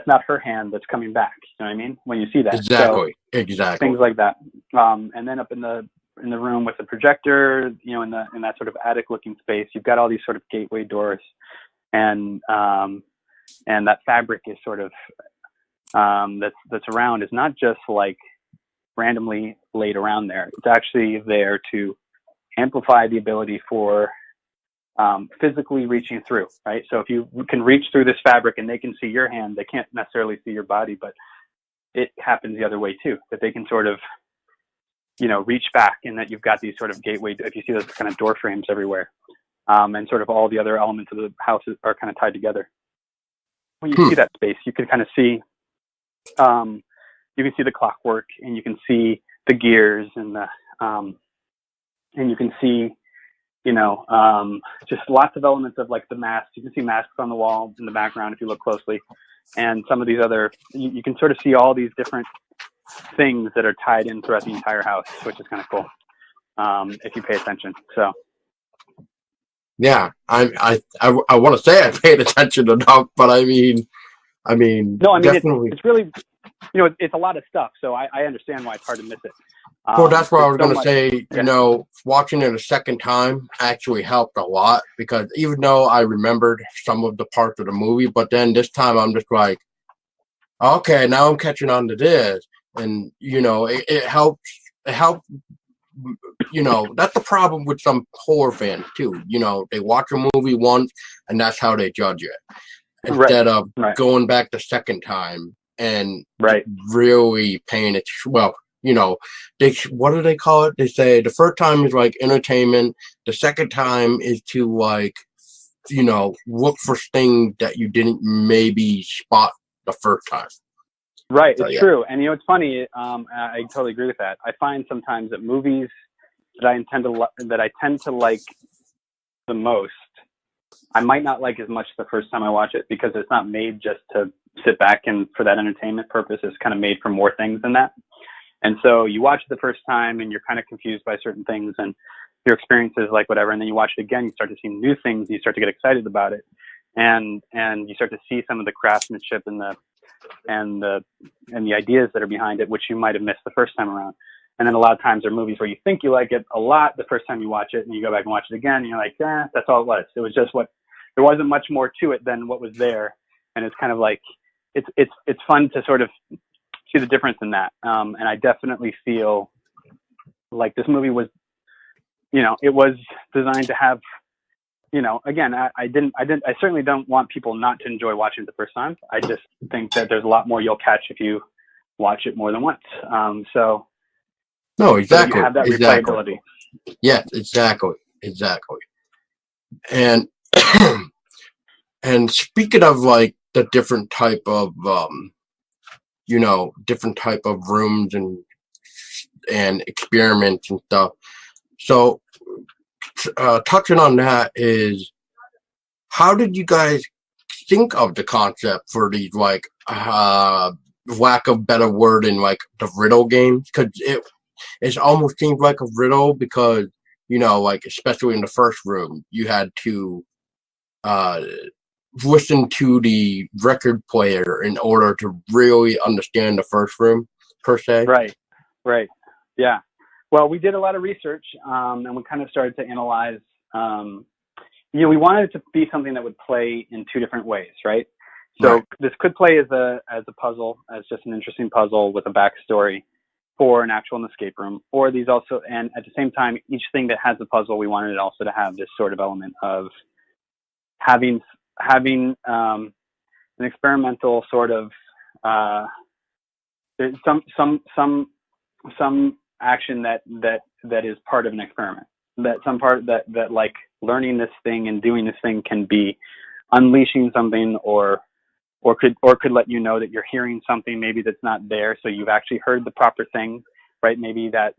not her hand that's coming back. You know what I mean? When you see that. Exactly. So, exactly. Things like that. And then up in the room with the projector, in that sort of attic looking space, you've got all these sort of gateway doors, and that fabric is sort of that's around is not just like randomly laid around there. It's actually there to amplify the ability for physically reaching through, right? So if you can reach through this fabric and they can see your hand, they can't necessarily see your body, but it happens the other way too, that they can sort of, reach back, and that you've got these sort of gateway, if you see those kind of door frames everywhere, and sort of all the other elements of the house are kind of tied together. When you see that space, you can kind of see, the clockwork, and you can see the gears, and you can see, just lots of elements of like the masks. You can see masks on the wall in the background if you look closely, and some of these other, you can sort of see all these different things that are tied in throughout the entire house, which is kind of cool if you pay attention. So yeah, I want to say I paid attention enough, but I mean definitely. It's really, it's a lot of stuff, so I understand why it's hard to miss it. Well, that's what I was going to say. Watching it a second time actually helped a lot, because even though I remembered some of the parts of the movie, but then this time I'm just like, okay, now I'm catching on to this. And, it helps. It helps. That's the problem with some horror fans too. They watch a movie once and that's how they judge it, instead of going back the second time and really paying it. Well, what do they call it? They say the first time is like entertainment. The second time is to like, look for things that you didn't maybe spot the first time. Right, so, it's true. And it's funny, I totally agree with that. I find sometimes that movies that I tend to like the most, I might not like as much the first time I watch it, because it's not made just to sit back and for that entertainment purpose. It's kind of made for more things than that. And so you watch it the first time and you're kind of confused by certain things and your experiences, like whatever. And then you watch it again, you start to see new things. You start to get excited about it. And you start to see some of the craftsmanship and the ideas that are behind it, which you might have missed the first time around. And then a lot of times there are movies where you think you like it a lot the first time you watch it, and you go back and watch it again, and you're like, that's all it was. It was just there wasn't much more to it than what was there. And it's kind of like, it's fun to sort of see the difference in that. And I definitely feel like this movie was, it was designed to have, again, I certainly don't want people not to enjoy watching it the first time. I just think that there's a lot more you'll catch if you watch it more than once. No, exactly. So you have that replayability. Yes, exactly. And and speaking of like the different type of rooms and experiments and stuff. So touching on that is, how did you guys think of the concept for these, like, lack of better word, in like the riddle games? Because it almost seems like a riddle, because like, especially in the first room, you had to listen to the record player in order to really understand the first room, per se. Right. Yeah. Well, we did a lot of research, and we kind of started to analyze. We wanted it to be something that would play in two different ways, right? So Right. This could play as a puzzle, as just an interesting puzzle with a backstory for an actual escape room, or these also, and at the same time, each thing that has a puzzle, we wanted it also to have this sort of element of having an experimental sort of there's some action that is part of an experiment, that some part that like learning this thing and doing this thing can be unleashing something, or could let you know that you're hearing something maybe that's not there, so you've actually heard the proper thing, right? Maybe that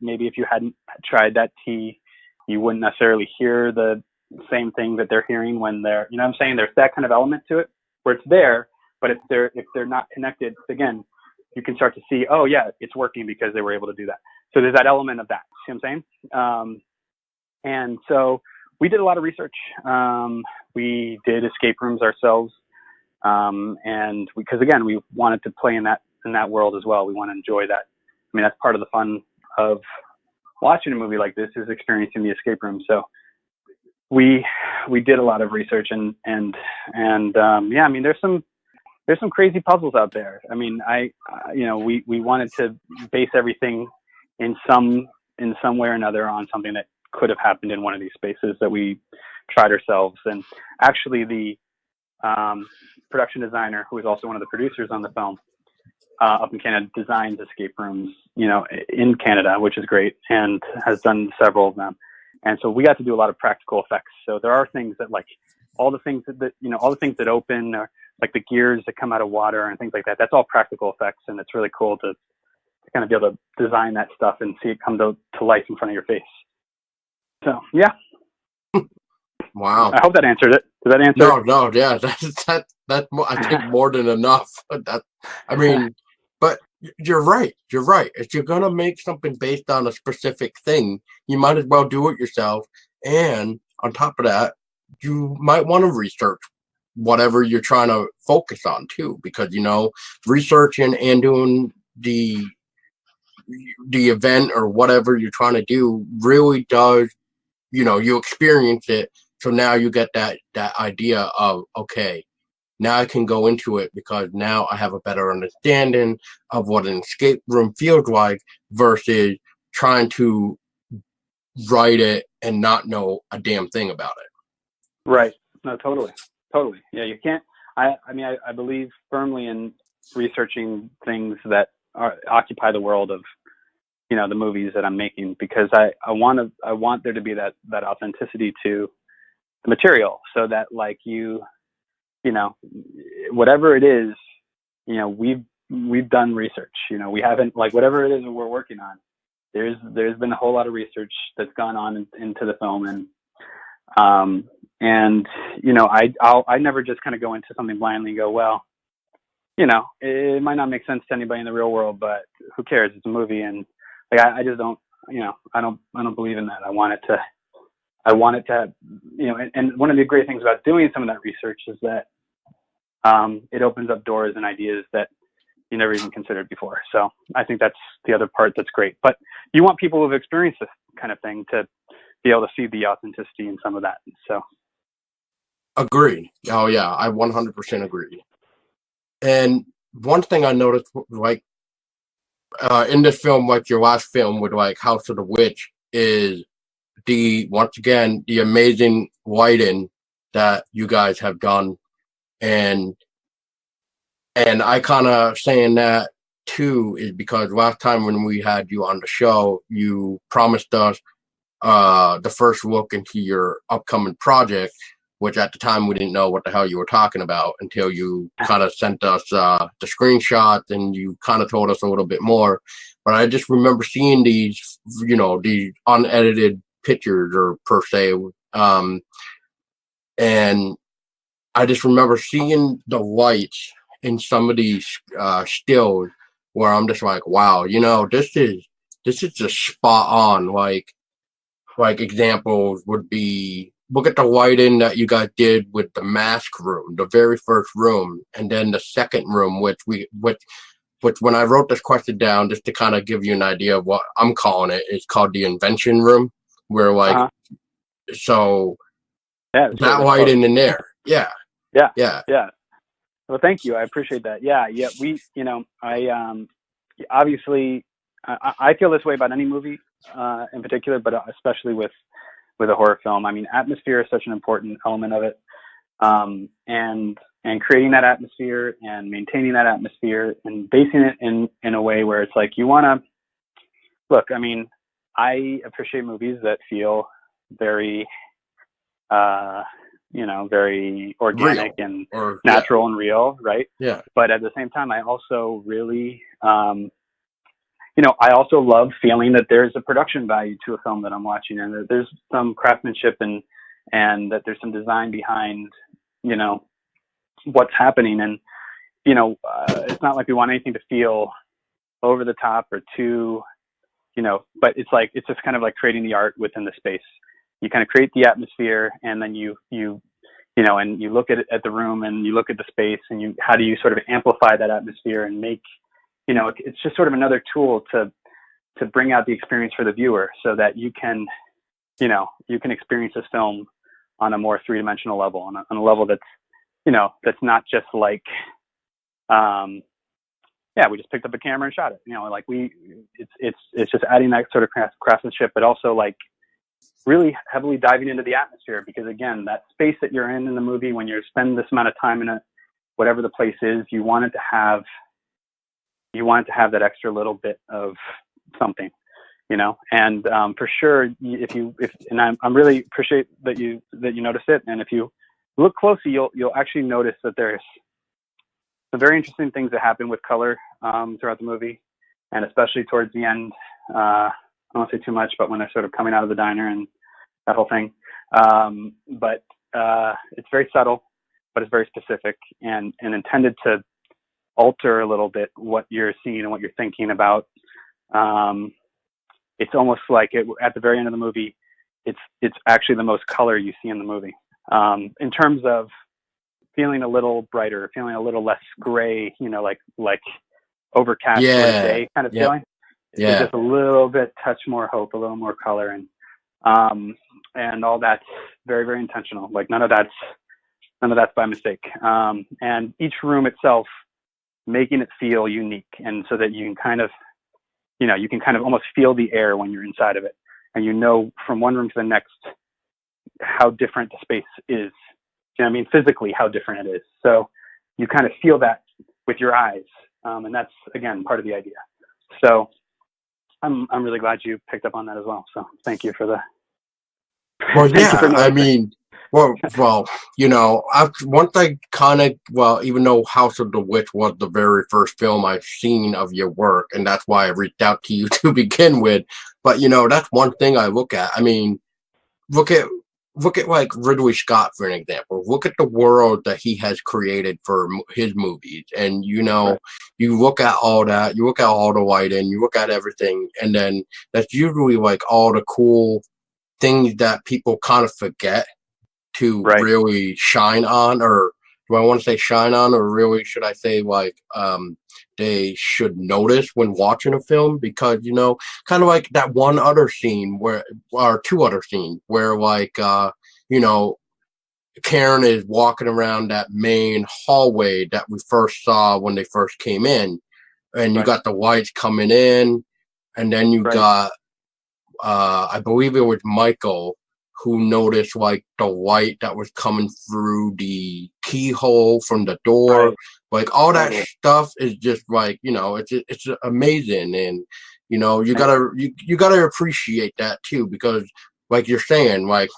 maybe if you hadn't tried that tea, you wouldn't necessarily hear the same thing that they're hearing when they're, what I'm saying? There's that kind of element to it where it's there, but if they're not connected, again, you can start to see, oh yeah, it's working because they were able to do that. So there's that element of that. See what I'm saying? And so we did a lot of research. We did escape rooms ourselves. And because again, we wanted to play in that world as well. We want to enjoy that. I mean, that's part of the fun of watching a movie like this, is experiencing the escape room. So we did a lot of research, and yeah, I mean, there's some crazy puzzles out there. I mean, we wanted to base everything in some way or another on something that could have happened in one of these spaces that we tried ourselves. And actually the production designer, who is also one of the producers on the film, up in Canada, designs escape rooms, in Canada, which is great, and has done several of them. And so we got to do a lot of practical effects. So there are things that, like, all the things that open, or like the gears that come out of water and things like that. That's all practical effects, and it's really cool to kind of be able to design that stuff and see it come to life in front of your face. So yeah. Wow. I hope that answered it. Did that answer? No, yeah, that's I think more than enough. But you're right. If you're gonna make something based on a specific thing, you might as well do it yourself. And on top of that, you might want to research whatever you're trying to focus on too, because researching and doing the event or whatever you're trying to do really does, you experience it. So now you get that idea of, okay, now I can go into it because now I have a better understanding of what an escape room feels like, versus trying to write it and not know a damn thing about it. Right. No, totally. Yeah, you can't. I believe firmly in researching things that occupy the world of, the movies that I'm making, because I want there to be that authenticity to the material, so that, like, whatever it is, we've done research. We haven't, like, whatever it is that we're working on, there's been a whole lot of research that's gone on into the film, and you know, I never just kind of go into something blindly and go, well, you know, it might not make sense to anybody in the real world, but who cares? It's a movie, and like I just don't, you know, I don't believe in that. I want it to, you know, and one of the great things about doing some of that research is that it opens up doors and ideas that you never even considered before. So I think that's the other part that's great. But you want people who've experienced this kind of thing to be able to see the authenticity in some of that. So. Agreed. Oh yeah, I 100% agree. And one thing I noticed, like, in this film, like your last film with like House of the Witch, is once again the amazing lighting that you guys have done, and I kind of saying that too is because last time when we had you on the show, you promised us the first look into your upcoming project, which at the time we didn't know what the hell you were talking about until you kind of sent us the screenshots and you kind of told us a little bit more. But I just remember seeing these, you know, these unedited pictures or per se. And I just remember seeing the lights in some of these stills where I'm just like, wow, you know, this is just spot on. Like examples would be, look at the lighting that you guys did with the mask room, the very first room, and then the second room, which when I wrote this question down, just to kind of give you an idea of what I'm calling it, it's called the invention room, where like, so that lighting in there. Yeah. Well, thank you. I appreciate that. Yeah. We, you know, obviously I feel this way about any movie in particular, but especially with a horror film. I mean, atmosphere is such an important element of it. And creating that atmosphere and maintaining that atmosphere and basing it in a way where it's like, you want to look, I mean, I appreciate movies that feel very, you know, very organic and natural and real. Right. Yeah. But at the same time, I also really, you know, I also love feeling that there's a production value to a film that I'm watching, and that there's some craftsmanship and that there's some design behind, you know, what's happening. And, you know, it's not like we want anything to feel over the top or too, you know, but it's like, it's just kind of like creating the art within the space. You kind of create the atmosphere, and then you know, and you look at the room and you look at the space, and how do you sort of amplify that atmosphere and make, you know, it's just sort of another tool to bring out the experience for the viewer, so that you can, you know, you can experience this film on a more three-dimensional level, on a level that's, you know, that's not just like, we just picked up a camera and shot it. You know, like it's just adding that sort of craftsmanship, but also like really heavily diving into the atmosphere, because again, that space that you're in the movie, when you're spending this amount of time in it, whatever the place is, you want it to have that extra little bit of something, you know. And for sure, and I'm really appreciate that you noticed it. And if you look closely, you'll actually notice that there's some very interesting things that happen with color throughout the movie, and especially towards the end. I won't say too much, but when they're sort of coming out of the diner and that whole thing. But it's very subtle, but it's very specific and intended to alter a little bit what you're seeing and what you're thinking about. It's almost like at the very end of the movie, it's actually the most color you see in the movie. In terms of feeling a little brighter, feeling a little less gray, you know, like overcast day kind of feeling. It's just a little bit touch more hope, a little more color, and all that's very, very intentional. Like none of that's by mistake. And each room itself, making it feel unique, and so that you can kind of almost feel the air when you're inside of it, and you know from one room to the next how different the space is. You know what I mean? Physically, how different it is. So you kind of feel that with your eyes, and that's again part of the idea. So I'm really glad you picked up on that as well. So thank you for the. Well, yeah, I mean, Well, one thing kind of, even though House of the Witch was the very first film I've seen of your work, and that's why I reached out to you to begin with. But that's one thing I look at. I mean, look at like Ridley Scott for an example. Look at the world that he has created for his movies, and Right. you look at all that, you look at all the lighting, you look at everything, and then that's usually like all the cool things that people kind of forget to Right. really shine on, or do I want to say shine on, or really should I say like they should notice when watching a film? Because kind of like that one other scene where, or two other scenes where like Karen is walking around that main hallway that we first saw when they first came in, and you Right. got the lights coming in, and then you Right. got I believe it was Michael who noticed like the light that was coming through the keyhole from the door. Right. Like all that Totally. stuff is just like, it's amazing. And you And gotta you gotta appreciate that too, because like you're saying, like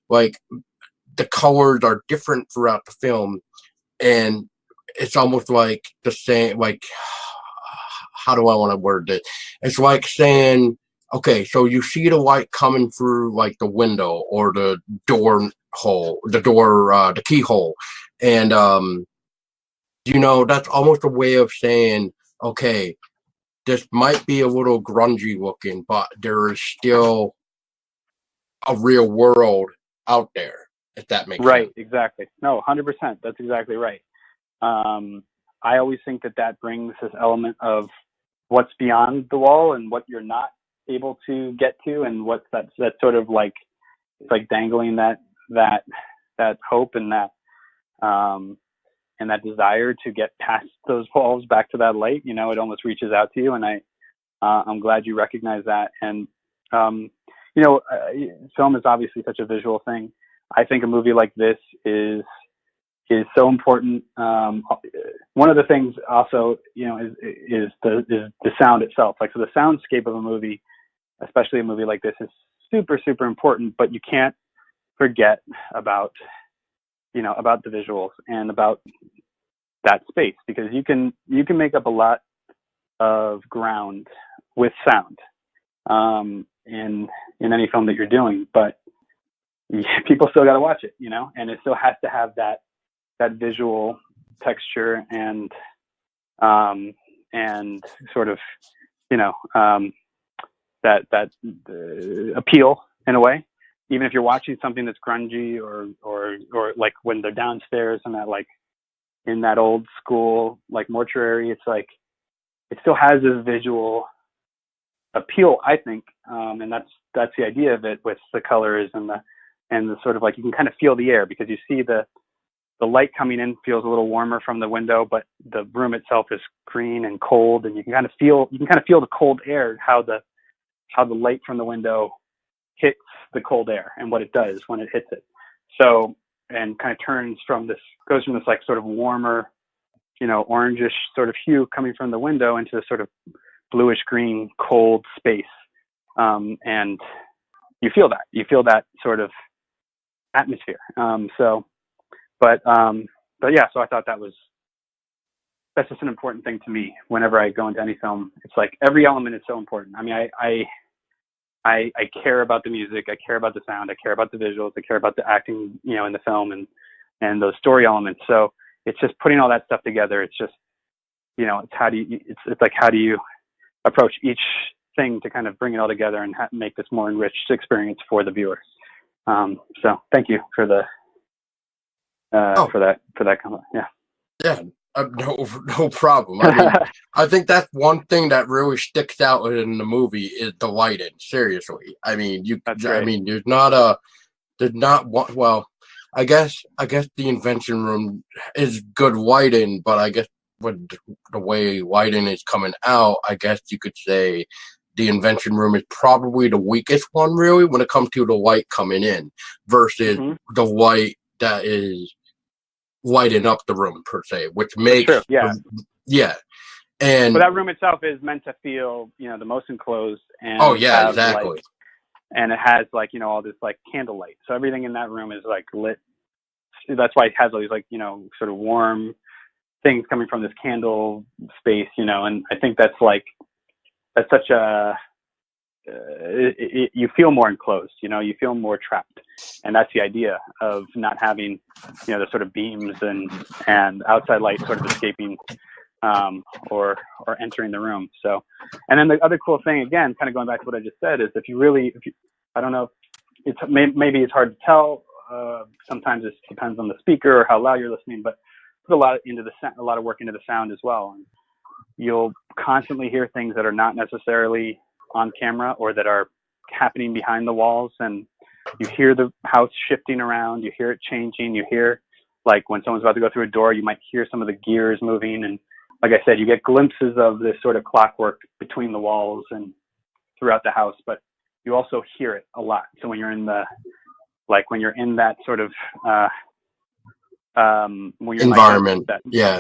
like the colors are different throughout the film, and it's almost like the same, like how do I want to word this? It's like saying, okay, so you see the light coming through like the window or the door hole, the keyhole, and that's almost a way of saying, okay, this might be a little grungy looking, but there is still a real world out there, if that makes right. sense. Exactly. No, 100%. That's exactly right. I always think that brings this element of what's beyond the wall and what you're not able to get to, and what's that sort of like, it's like dangling that hope and that desire to get past those walls back to that light. It almost reaches out to you, and I'm glad you recognize that. And film is obviously such a visual thing. I think a movie like this is so important. One of the things also, is the sound itself. Like, so the soundscape of a movie, especially a movie like this, is super, super important, but you can't forget about the visuals and about that space, because you can make up a lot of ground with sound, in any film that you're doing, but people still got to watch it, and it still has to have that visual texture and sort of, that appeal in a way, even if you're watching something that's grungy or like when they're downstairs and that, like in that old school like mortuary, it's like it still has this visual appeal, I think, and that's the idea of it, with the colors and the sort of like, you can kind of feel the air, because you see the light coming in feels a little warmer from the window, but the room itself is green and cold, and you can kind of feel the cold air, how the light from the window hits the cold air and what it does when it hits it. So, and kind of goes from this like sort of warmer, orangish sort of hue coming from the window into this sort of bluish green cold space. And you feel that sort of atmosphere. But yeah, so I thought that's just an important thing to me whenever I go into any film. It's like every element is so important. I mean, I care about the music, I care about the sound, I care about the visuals, I care about the acting, in the film, and those story elements. So it's just putting all that stuff together. It's just, it's like, how do you approach each thing to kind of bring it all together and make this more enriched experience for the viewer. So thank you for for that comment. Yeah. Yeah, no problem. I mean, I think that's one thing that really sticks out in the movie is the lighting. Seriously, I mean, I mean, there's not one. Well, I guess the invention room is good lighting, but I guess with the way lighting is coming out, I guess you could say the invention room is probably the weakest one, really, when it comes to the light coming in versus the light that is lighting up the room per se, which makes and but that room itself is meant to feel, the most enclosed, and oh yeah, have exactly. like and it has like, you know, all this like candlelight. So everything in that room is like lit. That's why it has all these like, you know, sort of warm things coming from this candle space, you know. And I think that's such a you feel more enclosed, you know, you feel more trapped, and that's the idea of not having, you know, the sort of beams and outside light sort of escaping or entering the room. So, and then the other cool thing, again, kind of going back to what I just said, is if you I don't know, maybe it's hard to tell. Sometimes it depends on the speaker or how loud you're listening, but put a lot of work into the sound as well. And you'll constantly hear things that are not necessarily on camera or that are happening behind the walls, and you hear the house shifting around, you hear it changing, you hear, like when someone's about to go through a door, you might hear some of the gears moving, and like I said, you get glimpses of this sort of clockwork between the walls and throughout the house, but you also hear it a lot. So when you're in that sort of when you're environment, you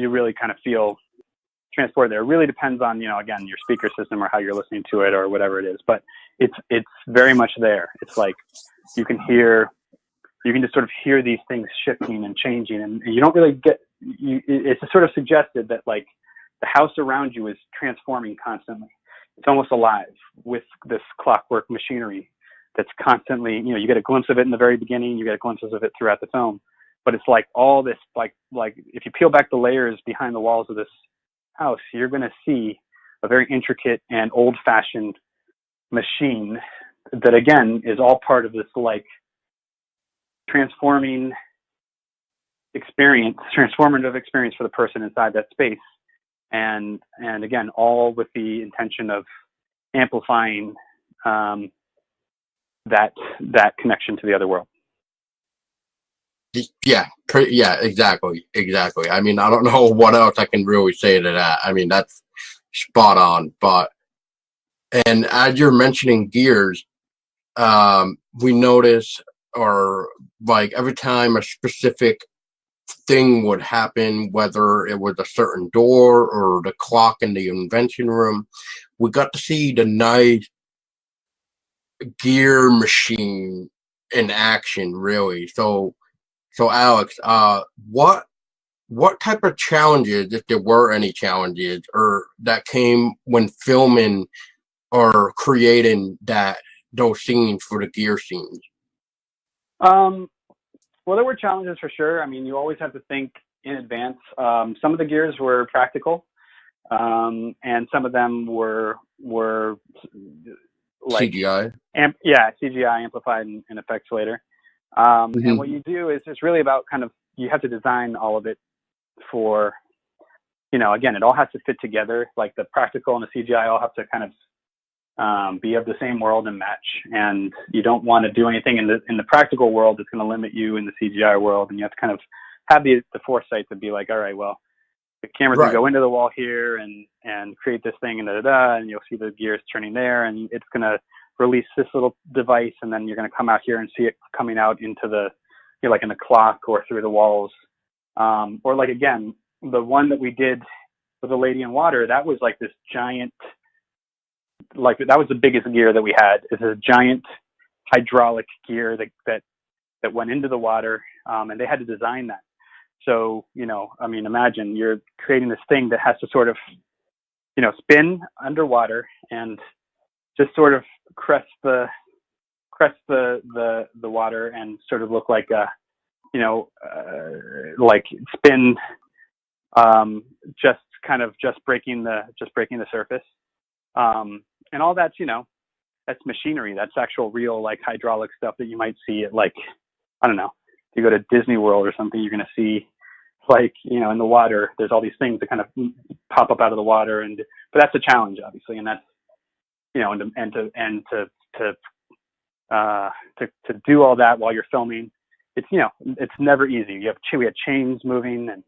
really kind of feel transported there. It really depends on, you know, again, your speaker system or how you're listening to it or whatever it is, but it's very much there. It's like you can just sort of hear these things shifting and changing, and you don't really it's sort of suggested that like the house around you is transforming constantly. It's almost alive with this clockwork machinery that's constantly, you know, you get a glimpse of it in the very beginning, you get glimpses of it throughout the film, but it's like all this, like if you peel back the layers behind the walls of this house, you're going to see a very intricate and old-fashioned machine that, again, is all part of this like transformative experience for the person inside that space, and again, all with the intention of amplifying that connection to the other world. Yeah, exactly. I mean, I don't know what else I can really say to that. I mean, that's spot on. And as you're mentioning gears, we notice, or like every time a specific thing would happen, whether it was a certain door or the clock in the invention room, we got to see the nice gear machine in action, really. So Alex, what type of challenges, if there were any challenges, or that came when filming or creating those scenes for the gear scenes? Well, there were challenges for sure. I mean, you always have to think in advance. Some of the gears were practical, and some of them were like CGI. CGI amplified and effects later. And what you do is it's really about kind of, you have to design all of it for, you know, again, it all has to fit together. Like the practical and the CGI all have to kind of be of the same world and match. And you don't want to do anything in the practical world that's going to limit you in the CGI world. And you have to kind of have the foresight to be like, all right, well, the camera's going to go into the wall here and create this thing, and and you'll see the gears turning there, and it's going to release this little device, and then you're going to come out here and see it coming out into the, you know, like in the clock or through the walls. Or like, again, the one that we did with the Lady in Water, that was like this giant, like that was the biggest gear that we had. It's a giant hydraulic gear that went into the water, and they had to design that. So, you know, I mean, imagine you're creating this thing that has to sort of, you know, spin underwater and just sort of crest the water and sort of look like a, you know, like spin, just breaking the surface, and all that's, you know, that's machinery. That's actual real like hydraulic stuff that you might see at, like, I don't know, if you go to Disney World or something, you're going to see, like, you know, in the water, there's all these things that kind of pop up out of the water, but that's a challenge, obviously, and that's, you know, to do all that while you're filming, it's, you know, it's never easy. We had chains moving and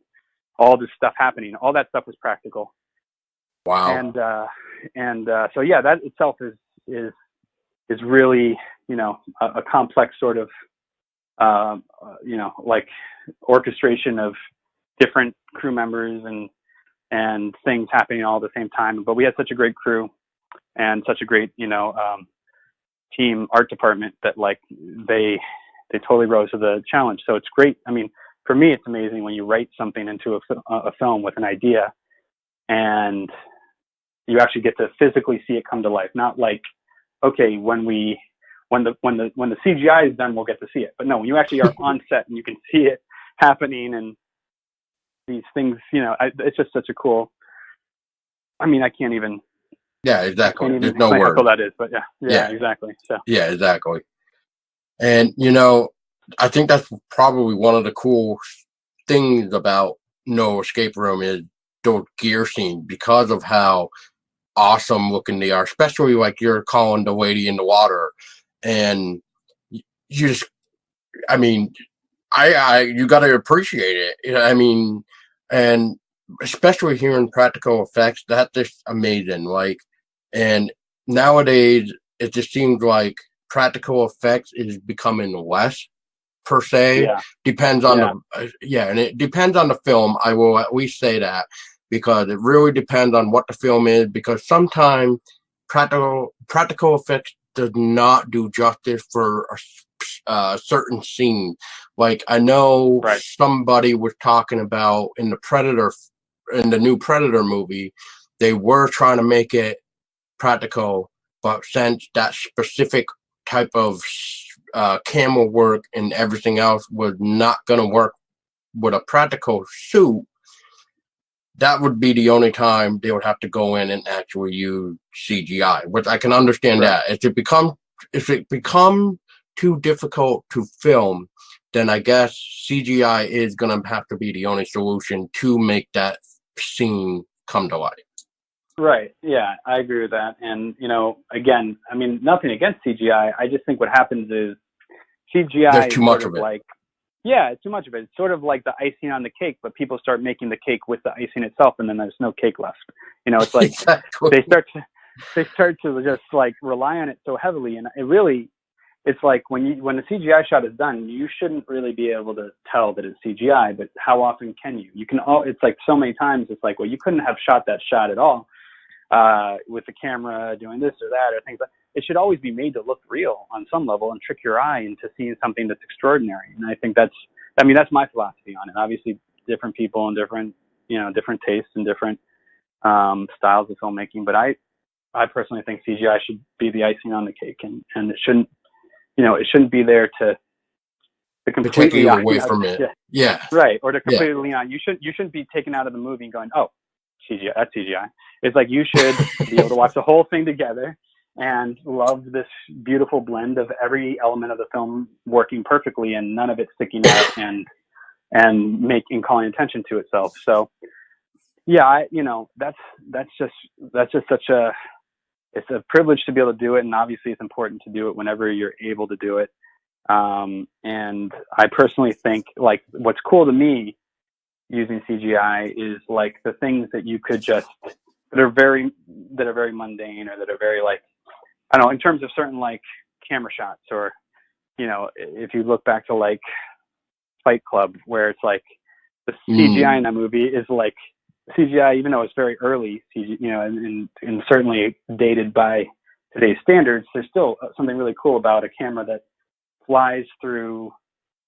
all this stuff happening. All that stuff was practical. Wow. And so yeah, that itself is really, you know, a complex sort of, you know, like orchestration of different crew members and things happening all at the same time. But we had such a great crew. and such a great, team art department that like they totally rose to the challenge. So it's great. I mean, for me, it's amazing when you write something into a film with an idea and you actually get to physically see it come to life. Not like, okay, when the CGI is done, we'll get to see it. But no, when you actually are on set and you can see it happening and these things, it's just such a cool, I mean, I can't even. Yeah, exactly. There's no explain word. how cool that is, but yeah, exactly. So. Yeah, exactly. And, I think that's probably one of the cool things about No Escape Room is those gear scenes, because of how awesome looking they are, especially like you're calling the lady in the water. And you just, I mean, you got to appreciate it. I mean, and especially hearing practical effects, that's just amazing. Like, and nowadays it just seems like practical effects is becoming less per se. Depends on and it depends on the film. I will at least say that, because it really depends on what the film is, because sometimes practical effects does not do justice for a certain scene. Like, I know somebody was talking about in the new Predator movie, they were trying to make it practical, but since that specific type of camera work and everything else was not going to work with a practical suit, that would be the only time they would have to go in and actually use CGI, which I can understand that. If it become too difficult to film, then I guess CGI is going to have to be the only solution to make that scene come to life. Right. Yeah, I agree with that. And, again, I mean, nothing against CGI. I just think what happens is CGI There's too is much sort of it. like, yeah, too much of it. It's sort of like the icing on the cake, but people start making the cake with the icing itself, and then there's no cake left. It's like exactly. they start to just like rely on it so heavily, and it really, it's like when the CGI shot is done, you shouldn't really be able to tell that it's CGI. But how often can you? You can. It's like so many times. It's like, well, you couldn't have shot that shot at all with the camera doing this or that or things like. It should always be made to look real on some level and trick your eye into seeing something that's extraordinary. And I think that's my philosophy on it. Obviously, different people and different tastes and different styles of filmmaking. But I personally think CGI should be the icing on the cake, and it shouldn't be there to completely take you away from it. Yeah. Right. Or to completely lean on. You shouldn't be taken out of the movie and going, oh, CGI, that's CGI. It's like you should be able to watch the whole thing together and love this beautiful blend of every element of the film working perfectly and none of it sticking out and calling attention to itself. So yeah, that's just such it's a privilege to be able to do it. And obviously it's important to do it whenever you're able to do it. And I personally think like what's cool to me using CGI is like the things that you could that are very mundane, or that are very like, I don't know, in terms of certain like camera shots, or, if you look back to like Fight Club, where it's like the CGI in that movie is like CGI, even though it's very early, and certainly dated by today's standards, there's still something really cool about a camera that flies through,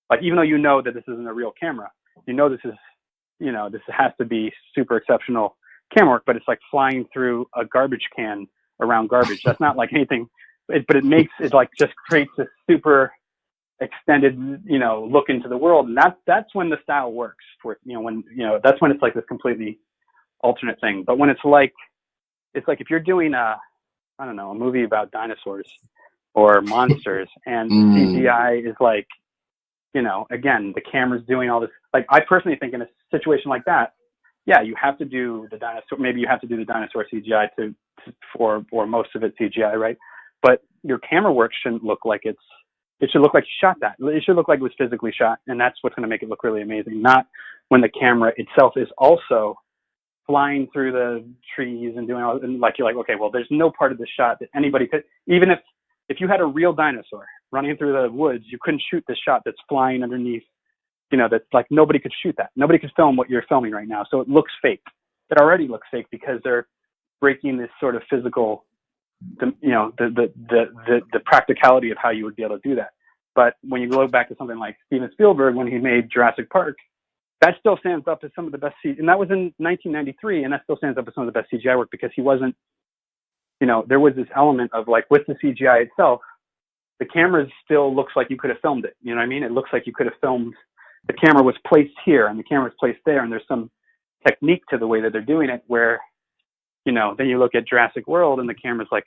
like, even though that this isn't a real camera, this has to be super exceptional camera work, but it's like flying through a garbage can around garbage. That's not like anything, but it makes it like just creates this super extended, look into the world. And that's when the style works for, that's when it's like this completely alternate thing. But when it's like if you're doing a movie about dinosaurs or monsters and CGI is like, again, the camera's doing all this. Like, I personally think in a situation like that, yeah, you have to do the dinosaur. Maybe you have to do the dinosaur CGI for most of it CGI, right? But your camera work shouldn't look like it should look like you shot that. It should look like it was physically shot, and that's what's going to make it look really amazing. Not when the camera itself is also flying through the trees and doing all, and like you're like, okay, well, there's no part of the shot that anybody could, even if you had a real dinosaur running through the woods, you couldn't shoot this shot that's flying underneath. That's like nobody could shoot that. Nobody could film what you're filming right now. So it looks fake. It already looks fake because they're breaking this sort of physical the practicality of how you would be able to do that. But when you go back to something like Steven Spielberg, when he made Jurassic Park, that still stands up as some of the best and that was in 1993, and that still stands up as some of the best CGI work, because he wasn't, there was this element of like, with the CGI itself, the camera still looks like you could have filmed it. You know what I mean? It looks like you could have filmed, the camera was placed here and the camera was placed there, and there's some technique to the way that they're doing it where, then you look at Jurassic World and the camera's like,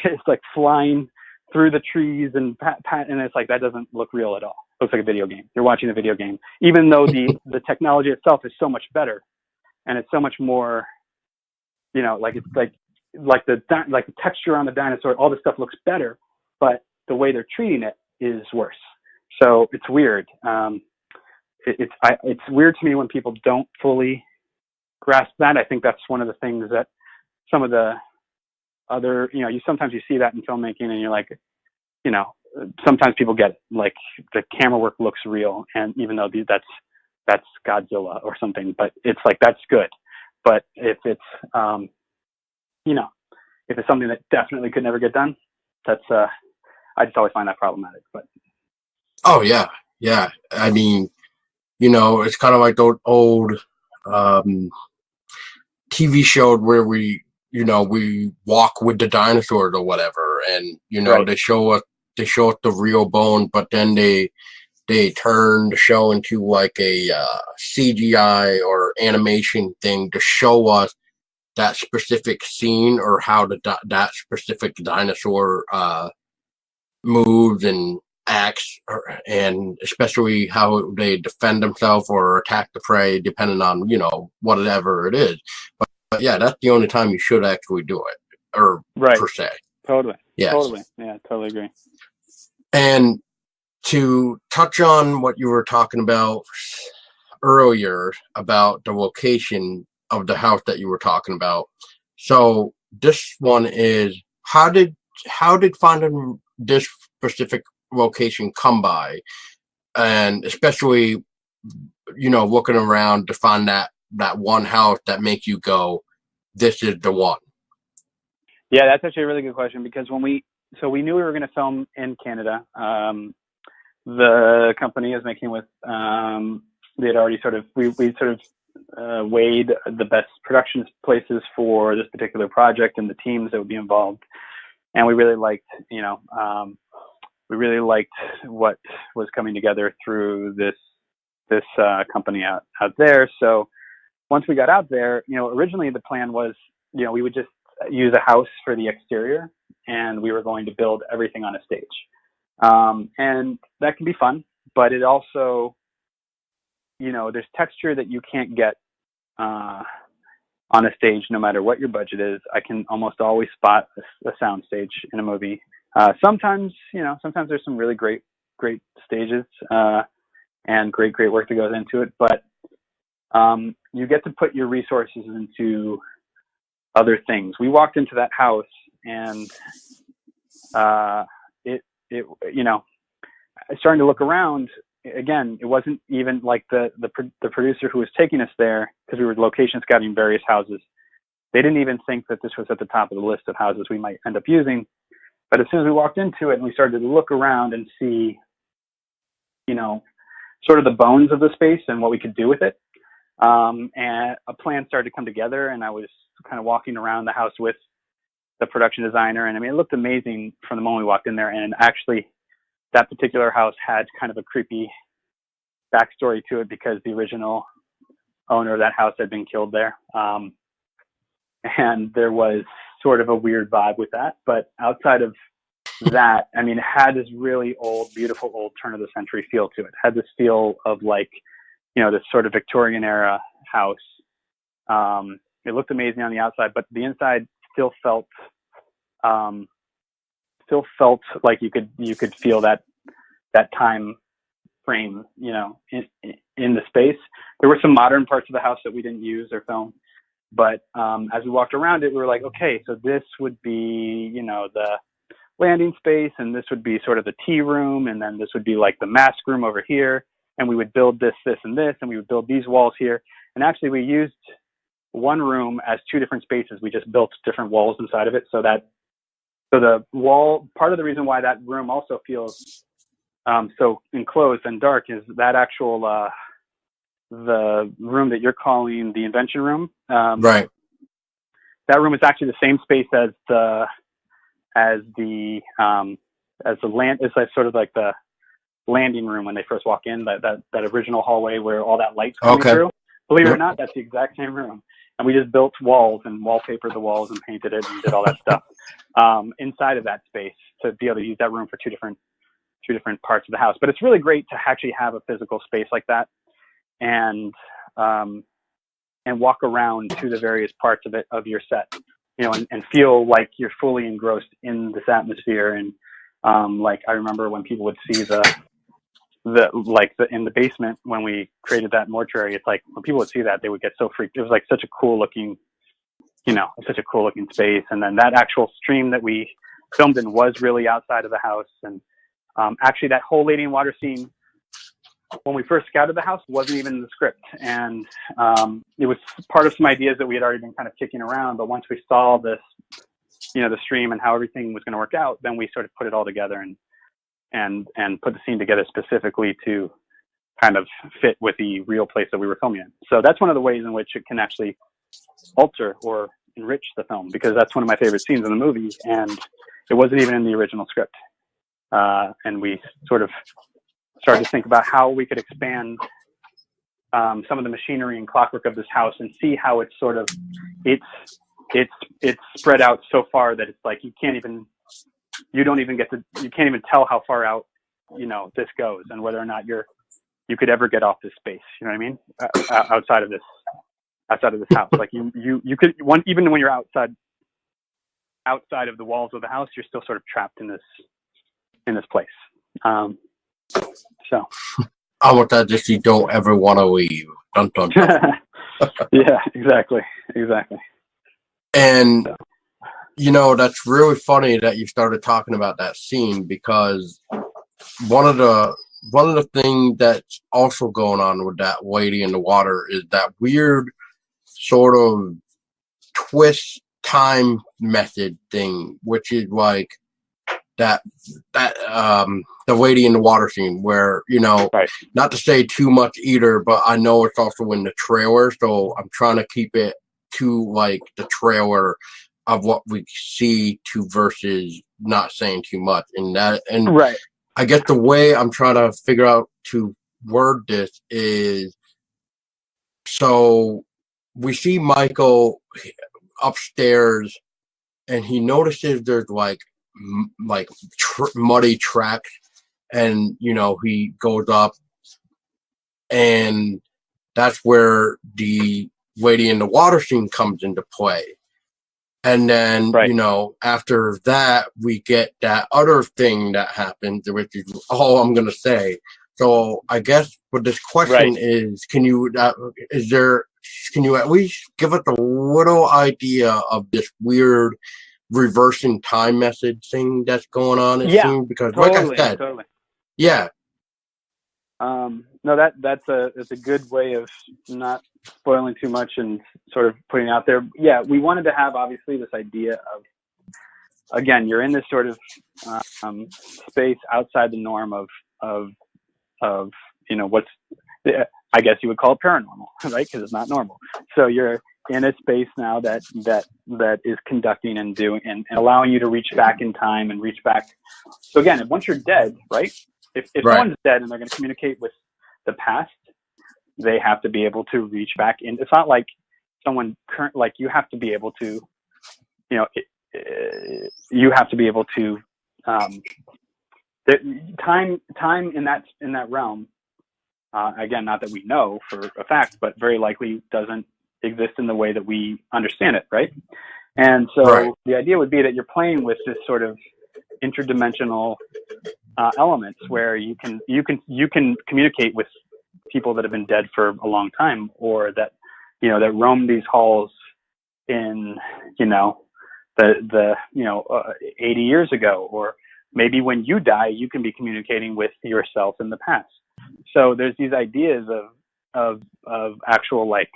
it's like flying through the trees and and it's like, that doesn't look real at all. It looks like a video game. You're watching a video game, even though the technology itself is so much better, and it's so much more, like it's like the texture on the dinosaur, all this stuff looks better, but the way they're treating it is worse. So it's weird. It's weird to me when people don't fully grasp that. I think that's one of the things that some of the other, sometimes you see that in filmmaking and you're like, sometimes people get it. Like the camera work looks real, and even though that's Godzilla or something, but it's like, that's good. But if it's, if it's something that definitely could never get done, that's, I just always find that problematic. But oh yeah, I mean, it's kind of like those old TV shows where we walk with the dinosaurs or whatever, and right. they show us the real bone, but then they turn the show into like a CGI or animation thing to show us that specific scene or how that specific dinosaur moves and acts, and especially how they defend themselves or attack the prey, depending on whatever it is. But yeah, that's the only time you should actually do it, or right. per se. Totally. Yes. Totally. Yeah, totally agree. And to touch on what you were talking about earlier about the location of the house that you were talking about. So this one is, how did finding this specific location come by? And especially, looking around to find that one house that makes you go, this is the one. Yeah, that's actually a really good question, because we knew we were going to film in Canada. The company is making with, they had already we weighed the best production places for this particular project and the teams that would be involved. And we really liked, what was coming together through this company out there. So once we got out there, originally the plan was, we would just use a house for the exterior, and we were going to build everything on a stage. And that can be fun, but it also, there's texture that you can't get on a stage, no matter what your budget is. I can almost always spot a sound stage in a movie. Sometimes there's some really great stages and great work that goes into it, but you get to put your resources into other things. We walked into that house, and starting to look around again, it wasn't even like the producer who was taking us there, because we were location scouting various houses. They didn't even think that this was at the top of the list of houses we might end up using. But as soon as we walked into it and we started to look around and see, sort of the bones of the space and what we could do with it, and a plan started to come together, and I was kind of walking around the house with the production designer, and it looked amazing from the moment we walked in there. And actually, that particular house had kind of a creepy backstory to it, because the original owner of that house had been killed there. And there was sort of a weird vibe with that. But outside of that, it had this really old, beautiful old turn of the century feel to it. It had this feel of this sort of Victorian era house. It looked amazing on the outside, but the inside still felt like you could feel that time frame, in the space. There were some modern parts of the house that we didn't use or film, but as we walked around it, we were like, okay, so this would be, the landing space, and this would be sort of the tea room, and then this would be like the mask room over here, and we would build this, and this, and we would build these walls here. And actually, we used one room as two different spaces. We just built different walls inside of it, so that So the wall, part of the reason why that room also feels so enclosed and dark is that actual the room that you're calling the invention room. Right. That room is actually the same space as the land. It's like sort of like the landing room when they first walk in. That original hallway where all that light's coming through. Believe it or not, that's the exact same room. And we just built walls and wallpapered the walls and painted it and did all that stuff inside of that space to be able to use that room for two different parts of the house. But it's really great to actually have a physical space like that and walk around to the various parts of it, of your set, and feel like you're fully engrossed in this atmosphere. And like I remember when people would see the in the basement when we created that mortuary, it's like when people would see that, they would get so freaked. It was like such a cool looking space. And then that actual stream that we filmed in was really outside of the house. And actually that whole Lady in Water scene, when we first scouted the house, wasn't even in the script. And it was part of some ideas that we had already been kind of kicking around. But once we saw this, the stream and how everything was going to work out, then we sort of put it all together and put the scene together specifically to kind of fit with the real place that we were filming in. So that's one of the ways in which it can actually alter or enrich the film, because that's one of my favorite scenes in the movie, and it wasn't even in the original script. And we sort of started to think about how we could expand some of the machinery and clockwork of this house and see how it's sort of, it's spread out so far that it's like you can't even tell how far out this goes, and whether or not you could ever get off this space. You know what I mean? Outside of this house, like you could even when you're outside of the walls of the house, you're still sort of trapped in this place. So I want that just you don't ever want to leave. Dun, dun, dun. Yeah, exactly. And that's really funny that you started talking about that scene, because one of the things that's also going on with that Lady in the Water is that weird sort of twist time method thing, which is like that the Lady in the Water scene where, right. Not to say too much either, but I know it's also in the trailer, so I'm trying to keep it to like the trailer of what we see to versus not saying too much. And Right. I guess the way I'm trying to figure out to word this is, so we see Michael upstairs and he notices there's like muddy tracks, and he goes up, and that's where the Lady in the Water scene comes into play. And then, right. After that, we get that other thing that happens, which is all I'm going to say. So I guess what this question is, can you at least give us a little idea of this weird reversing time message thing that's going on? It seems, because totally, like I said, totally. Yeah. No, that's a good way of not spoiling too much and sort of putting it out there. Yeah, we wanted to have obviously this idea of, again, you're in this sort of space outside the norm of what's, I guess you would call it paranormal, right? Because it's not normal. So you're in a space now that is conducting and doing and allowing you to reach back in time and reach back. So again, once you're dead, right? If someone's dead and they're going to communicate with the past, they have to be able to reach back in. It's not like someone current, like you have to be able to, you have to be able to, time in that realm, again, not that we know for a fact, but very likely doesn't exist in the way that we understand it. Right. And so the idea would be that you're playing with this sort of interdimensional elements where you can communicate with people that have been dead for a long time, or that that roam these halls in 80 years ago, or maybe when you die you can be communicating with yourself in the past. So there's these ideas of actual like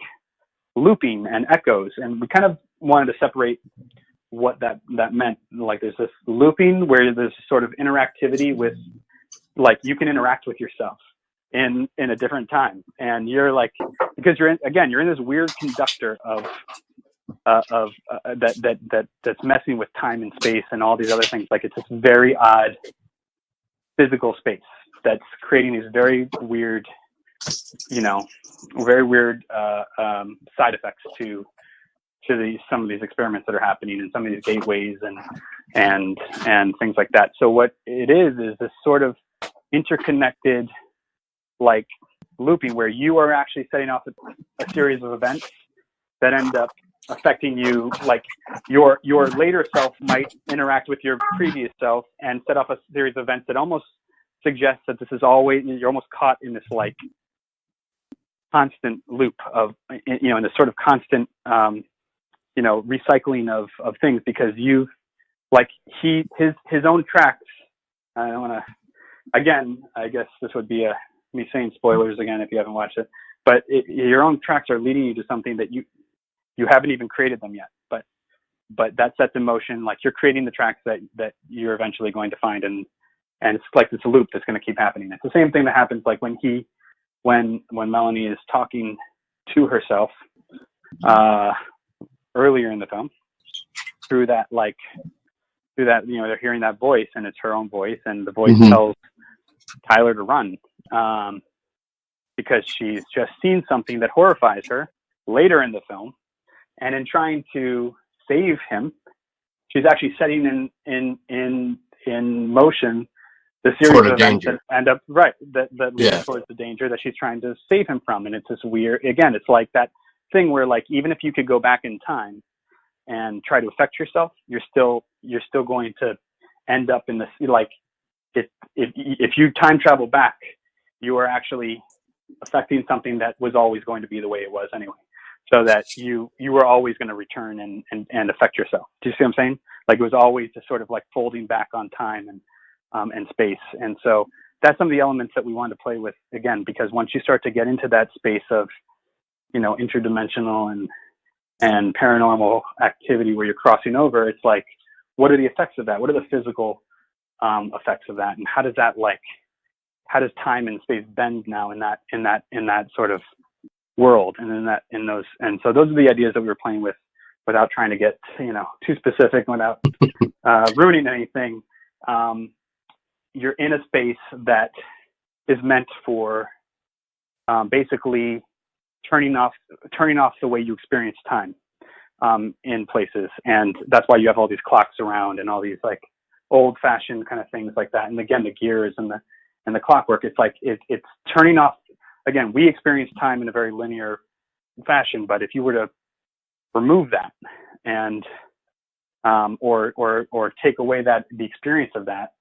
looping and echoes, and we kind of wanted to separate what that meant. Like there's this looping where there's sort of interactivity with, like you can interact with yourself in a different time, and you're like, because you're in this weird conductor of that's messing with time and space and all these other things. Like it's this very odd physical space that's creating these very weird, side effects to some of these experiments that are happening and some of these gateways and things like that. So what it is this sort of interconnected, like looping where you are actually setting off a series of events that end up affecting you. Like your later self might interact with your previous self and set off a series of events that almost suggests that this is always, you're almost caught in this like constant loop of, in this sort of constant, recycling of things, because you've like his own tracks. I don't want to, again, I guess this would be me saying spoilers again if you haven't watched it, but your own tracks are leading you to something that you haven't even created them yet, but that sets in motion, like you're creating the tracks that you're eventually going to find, and it's like this loop that's going to keep happening. It's the same thing that happens like when Melanie is talking to herself earlier in the film, through that they're hearing that voice, and it's her own voice, and the voice tells Tyler to run because she's just seen something that horrifies her later in the film, and in trying to save him, she's actually setting in motion the series of events that end up that lead towards the danger that she's trying to save him from. And it's this weird, again, it's like that thing where like even if you could go back in time and try to affect yourself, you're still going to end up in this, like if you time travel back, you are actually affecting something that was always going to be the way it was anyway, so that you were always going to return and affect yourself. Do you see what I'm saying? Like it was always just sort of like folding back on time and space. And so that's some of the elements that we wanted to play with, again, because once you start to get into that space of, interdimensional and paranormal activity where you're crossing over, it's like, what are the effects of that? What are the physical effects of that? And how does time and space bend now in that sort of world? And so those are the ideas that we were playing with, without trying to get, too specific, without ruining anything. You're in a space that is meant for basically turning off the way you experience time in places, and that's why you have all these clocks around and all these like old-fashioned kind of things like that. And again, the gears and the clockwork. It's like it's turning off. Again, we experience time in a very linear fashion, but if you were to remove that and or take away the experience of that,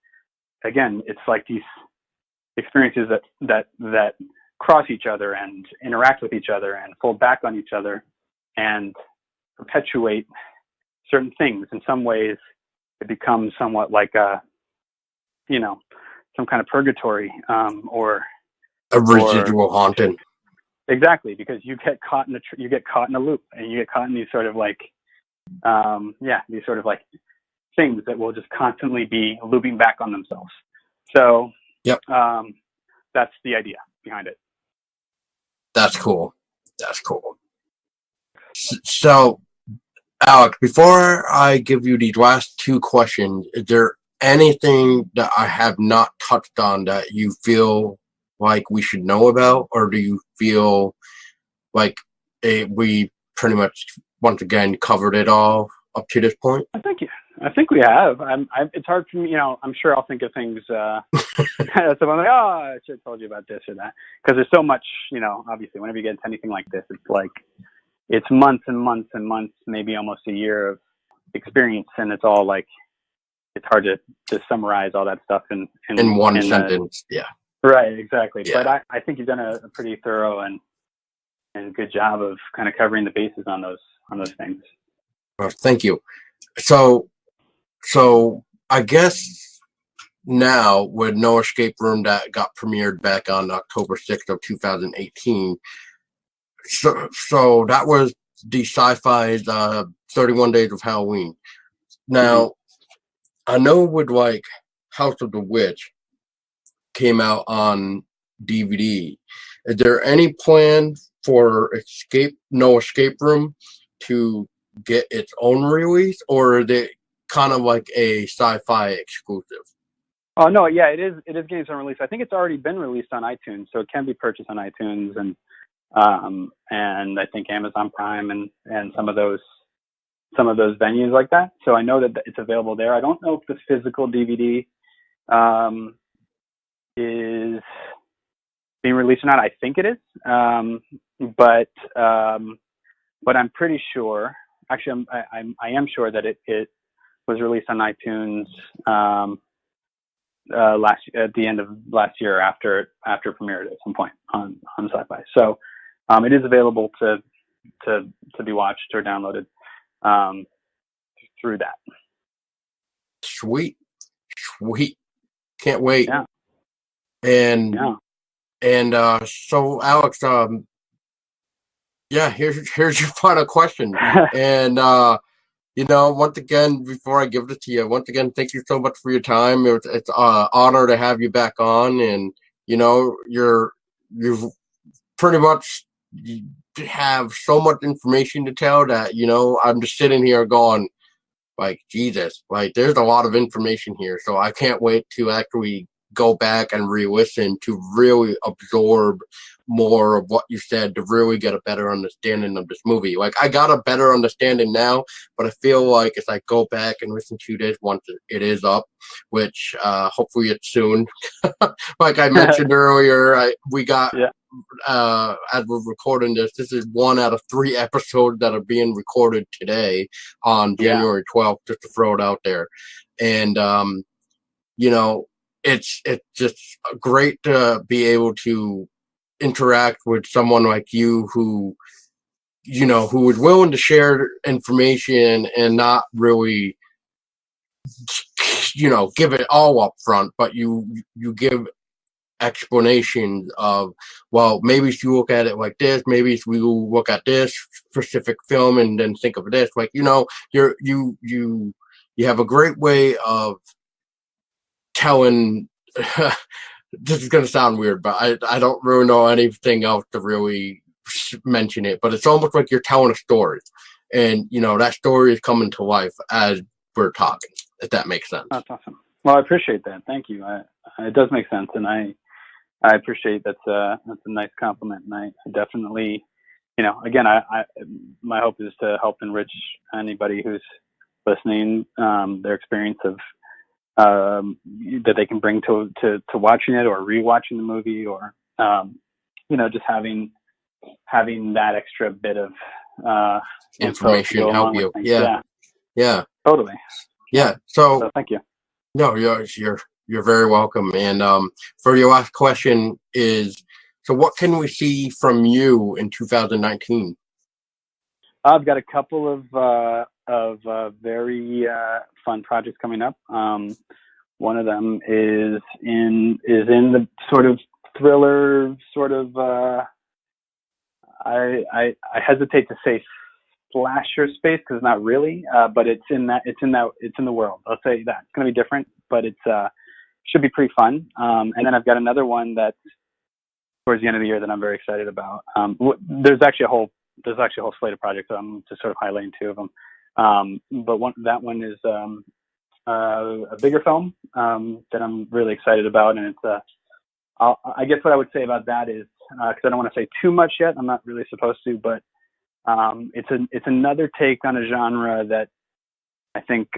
again, it's like these experiences that cross each other and interact with each other and fold back on each other and perpetuate certain things. In some ways, it becomes somewhat like some kind of purgatory or a residual haunting. Exactly, because you get caught in a loop, and you get caught in these sort of like these sort of like things that will just constantly be looping back on themselves. So that's the idea behind it. That's cool. So, Alex, before I give you these last two questions, is there anything that I have not touched on that you feel like we should know about, or do you feel like we pretty much once again covered it all up to this point? I think we have. It's hard for me, I'm sure I'll think of things. So I'm like, I should have told you about this or that, because there's so much. Obviously, whenever you get into anything like this, it's like it's months and months and months, maybe almost a year of experience, and it's all like it's hard to summarize all that stuff in one sentence. Right, exactly. Yeah. But I think you've done a pretty thorough and good job of kind of covering the bases on those things. Well, thank you. So I guess now with No Escape Room that got premiered back on October 6th of 2018. So that was the Sci-Fi's 31 Days of Halloween. Now, I know with like House of the Witch came out on DVD. Is there any plan for No Escape Room to get its own release, or is it kind of like a Sci-Fi exclusive? Oh no, yeah, it is. It is getting some release. I think it's already been released on iTunes, so it can be purchased on iTunes and I think Amazon Prime and some of those venues like that. So I know that it's available there. I don't know if the physical DVD is being released or not. I think it is, but I'm pretty sure. Actually, I am sure that it was released on iTunes at the end of last year after premiered at some point on Sci-Fi. So it is available to be watched or downloaded through that. Sweet, can't wait. Yeah. And so Alex, here's your final question. And once again, before I give it to you, once again, thank you so much for your time. It's an honor to have you back on, and you've pretty much have so much information to tell that I'm just sitting here going, like, Jesus, like, there's a lot of information here. So I can't wait to actually go back and re-listen to really absorb more of what you said, to really get a better understanding of this movie. Like, I got a better understanding now, but I feel like as I go back and listen to this once it is up, which hopefully it's soon. Like I mentioned earlier, we got as we're recording this is 1 out of 3 episodes that are being recorded today on January 12th, just to throw it out there. And it's just great to be able to interact with someone like you who is willing to share information and not really give it all up front, but you give explanations of, well, maybe if you look at it like this, maybe if we look at this specific film and then think of this, like, you have a great way of telling. This is going to sound weird, but I don't really know anything else to really mention it, but it's almost like you're telling a story, and that story is coming to life as we're talking, if that makes sense. That's awesome. Well, I appreciate that. Thank you. It does make sense, and I appreciate that's a nice compliment, and I definitely, again, my hope is to help enrich anybody who's listening, their experience of that they can bring to watching it or rewatching the movie, or just having that extra bit of information help you. Yeah, totally. Yeah. So thank you. No, you're very welcome. And for your last question is, so what can we see from you in 2019? I've got a couple of very fun projects coming up. One of them is in the sort of thriller, sort of I hesitate to say slasher space because it's not really, but it's in the world. I'll say that it's going to be different, but it's should be pretty fun. And then I've got another one that's towards the end of the year that I'm very excited about. There's actually a whole slate of projects. I'm just sort of highlighting 2 of them. But that one is a bigger film that I'm really excited about, and it's I guess what I would say about that is, because I don't want to say too much yet, I'm not really supposed to, but it's another take on a genre that I think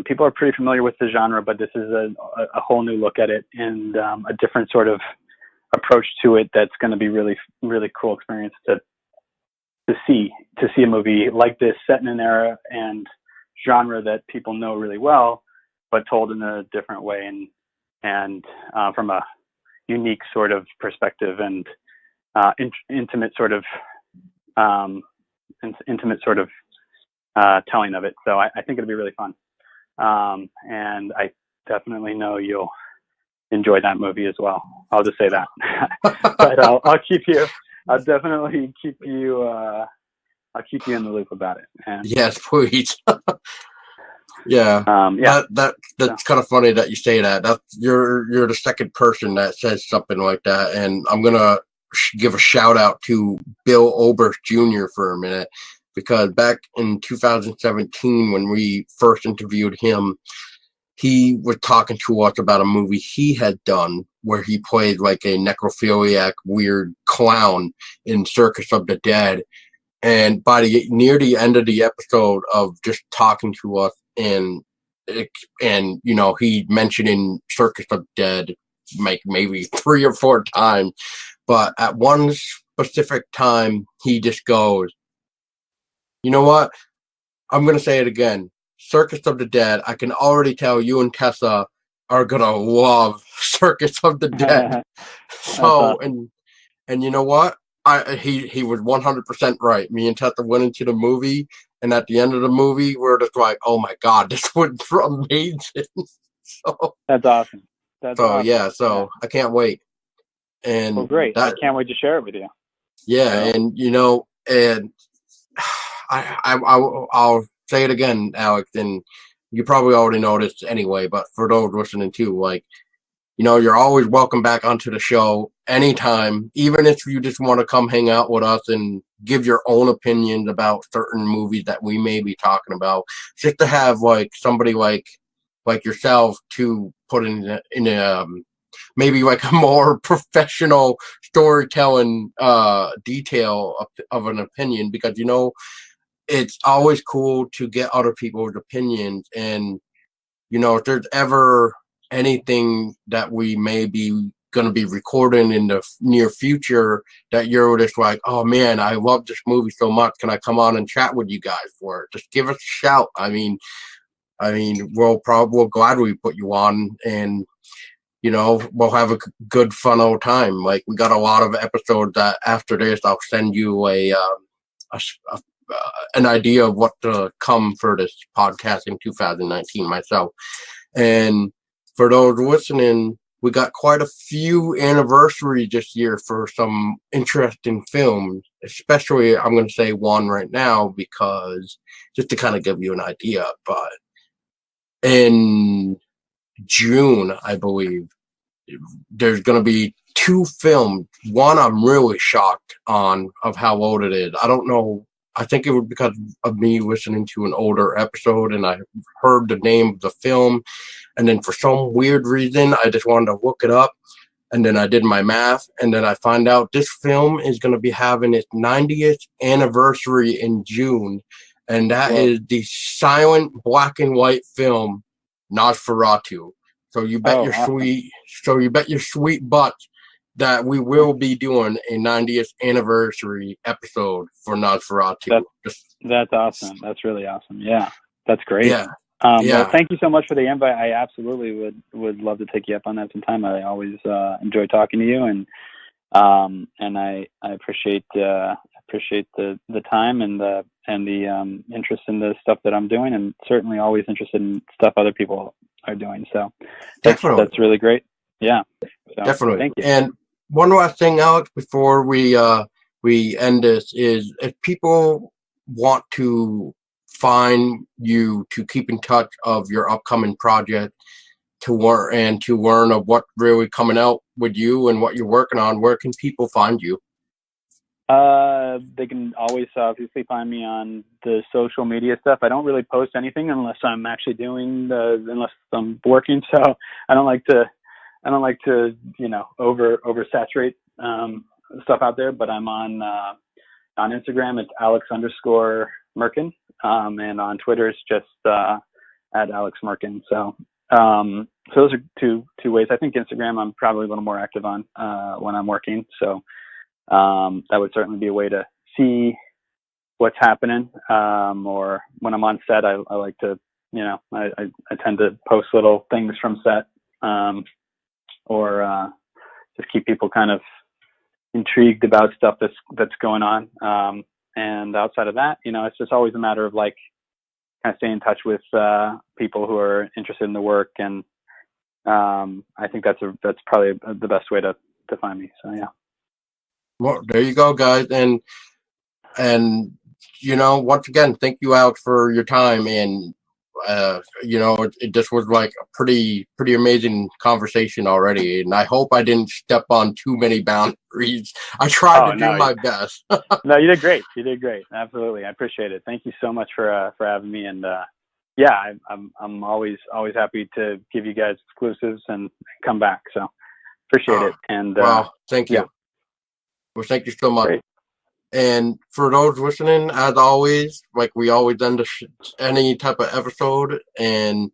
people are pretty familiar with the genre, but this is a whole new look at it, and a different sort of approach to it that's going to be really, really cool experience to see a movie like this set in an era and genre that people know really well, but told in a different way and from a unique sort of perspective and intimate sort of telling of it. So I think it'll be really fun, and I definitely know you'll enjoy that movie as well. I'll just say that. But I'll definitely keep you. I'll keep you in the loop about it. And yes, please. Yeah. Yeah. That's kind of funny that you say that. You're the second person that says something like that, and I'm gonna give a shout out to Bill Oberst Jr. for a minute, because back in 2017 when we first interviewed him, he was talking to us about a movie he had done where he played like a necrophiliac weird clown in Circus of the Dead. And by near the end of the episode of just talking to us, and he mentioned in Circus of the Dead maybe 3 or 4 times, but at one specific time he just goes, "You know what? I'm gonna say it again. Circus of the Dead. I can already tell you and Tessa are gonna love Circus of the Dead." So, and you know what? He was 100% right. Me and Tessa went into the movie, and at the end of the movie, we're just like, "Oh my god, this was amazing!" So That's awesome. yeah. So I can't wait. And well, great. I can't wait to share it with you. Yeah, and and I'll say it again, Alex, and you probably already know this anyway, but for those listening too, like, you're always welcome back onto the show anytime, even if you just want to come hang out with us and give your own opinions about certain movies that we may be talking about. Just to have like somebody like yourself to put in a maybe like a more professional storytelling detail of an opinion, because it's always cool to get other people's opinions. And if there's ever anything that we may be going to be recording in the near future that you're just like, "Oh man, I love this movie so much, can I come on and chat with you guys for it?" Just give us a shout. We'll gladly put you on, and we'll have a good fun old time. Like, we got a lot of episodes that after this I'll send you an idea of what to come for this podcast in 2019 myself. And for those listening, we got quite a few anniversaries this year for some interesting films, especially I'm going to say one right now, because just to kind of give you an idea, but in June, I believe, there's going to be 2 films. One I'm really shocked on of how old it is. I don't know. I think it was because of me listening to an older episode and I heard the name of the film. And then for some weird reason, I just wanted to look it up. And then I did my math. And then I find out this film is going to be having its 90th anniversary in June. And that is the silent black and white film Nosferatu. So you bet your sweet butt that we will be doing a 90th anniversary episode for Nosferatu. That's awesome. That's really awesome. Yeah, that's great. Yeah. Well, thank you so much for the invite. I absolutely would love to take you up on that sometime. I always enjoy talking to you, and I appreciate the time and the interest in the stuff that I'm doing, and certainly always interested in stuff other people are doing. So that's really great. Yeah, so, definitely. Thank you. And one last thing, Alex, before we end this, is if people want to find you to keep in touch of your upcoming project, to learn of what's really coming out with you and what you're working on, where can people find you? They can always obviously find me on the social media stuff. I don't really post anything unless I'm actually unless I'm working. So I don't like to oversaturate stuff out there. But I'm on Instagram. It's Alex_Merkin, and on Twitter it's just at Alex Merkin. So those are two ways. I think Instagram I'm probably a little more active on when I'm working. So that would certainly be a way to see what's happening. Or when I'm on set, I like to, I tend to post little things from set, or just keep people kind of intrigued about stuff that's going on. And outside of that, it's just always a matter of like kind of staying in touch with people who are interested in the work. And I think that's probably the best way to find me. So yeah. Well, there you go, guys. And once again, thank you, Alex, for your time. And This was like a pretty amazing conversation already, and I hope I didn't step on too many boundaries. I tried to do my best. No, you did great. You did great. Absolutely, I appreciate it. Thank you so much for having me. And yeah, I'm always happy to give you guys exclusives and come back. So appreciate it. And wow, thank you. Yeah. Well, thank you so much. Great. And for those listening, as always, like we always end any type of episode, and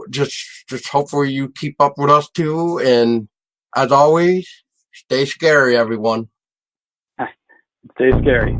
just hopefully you keep up with us too. And as always, stay scary, everyone. Stay scary.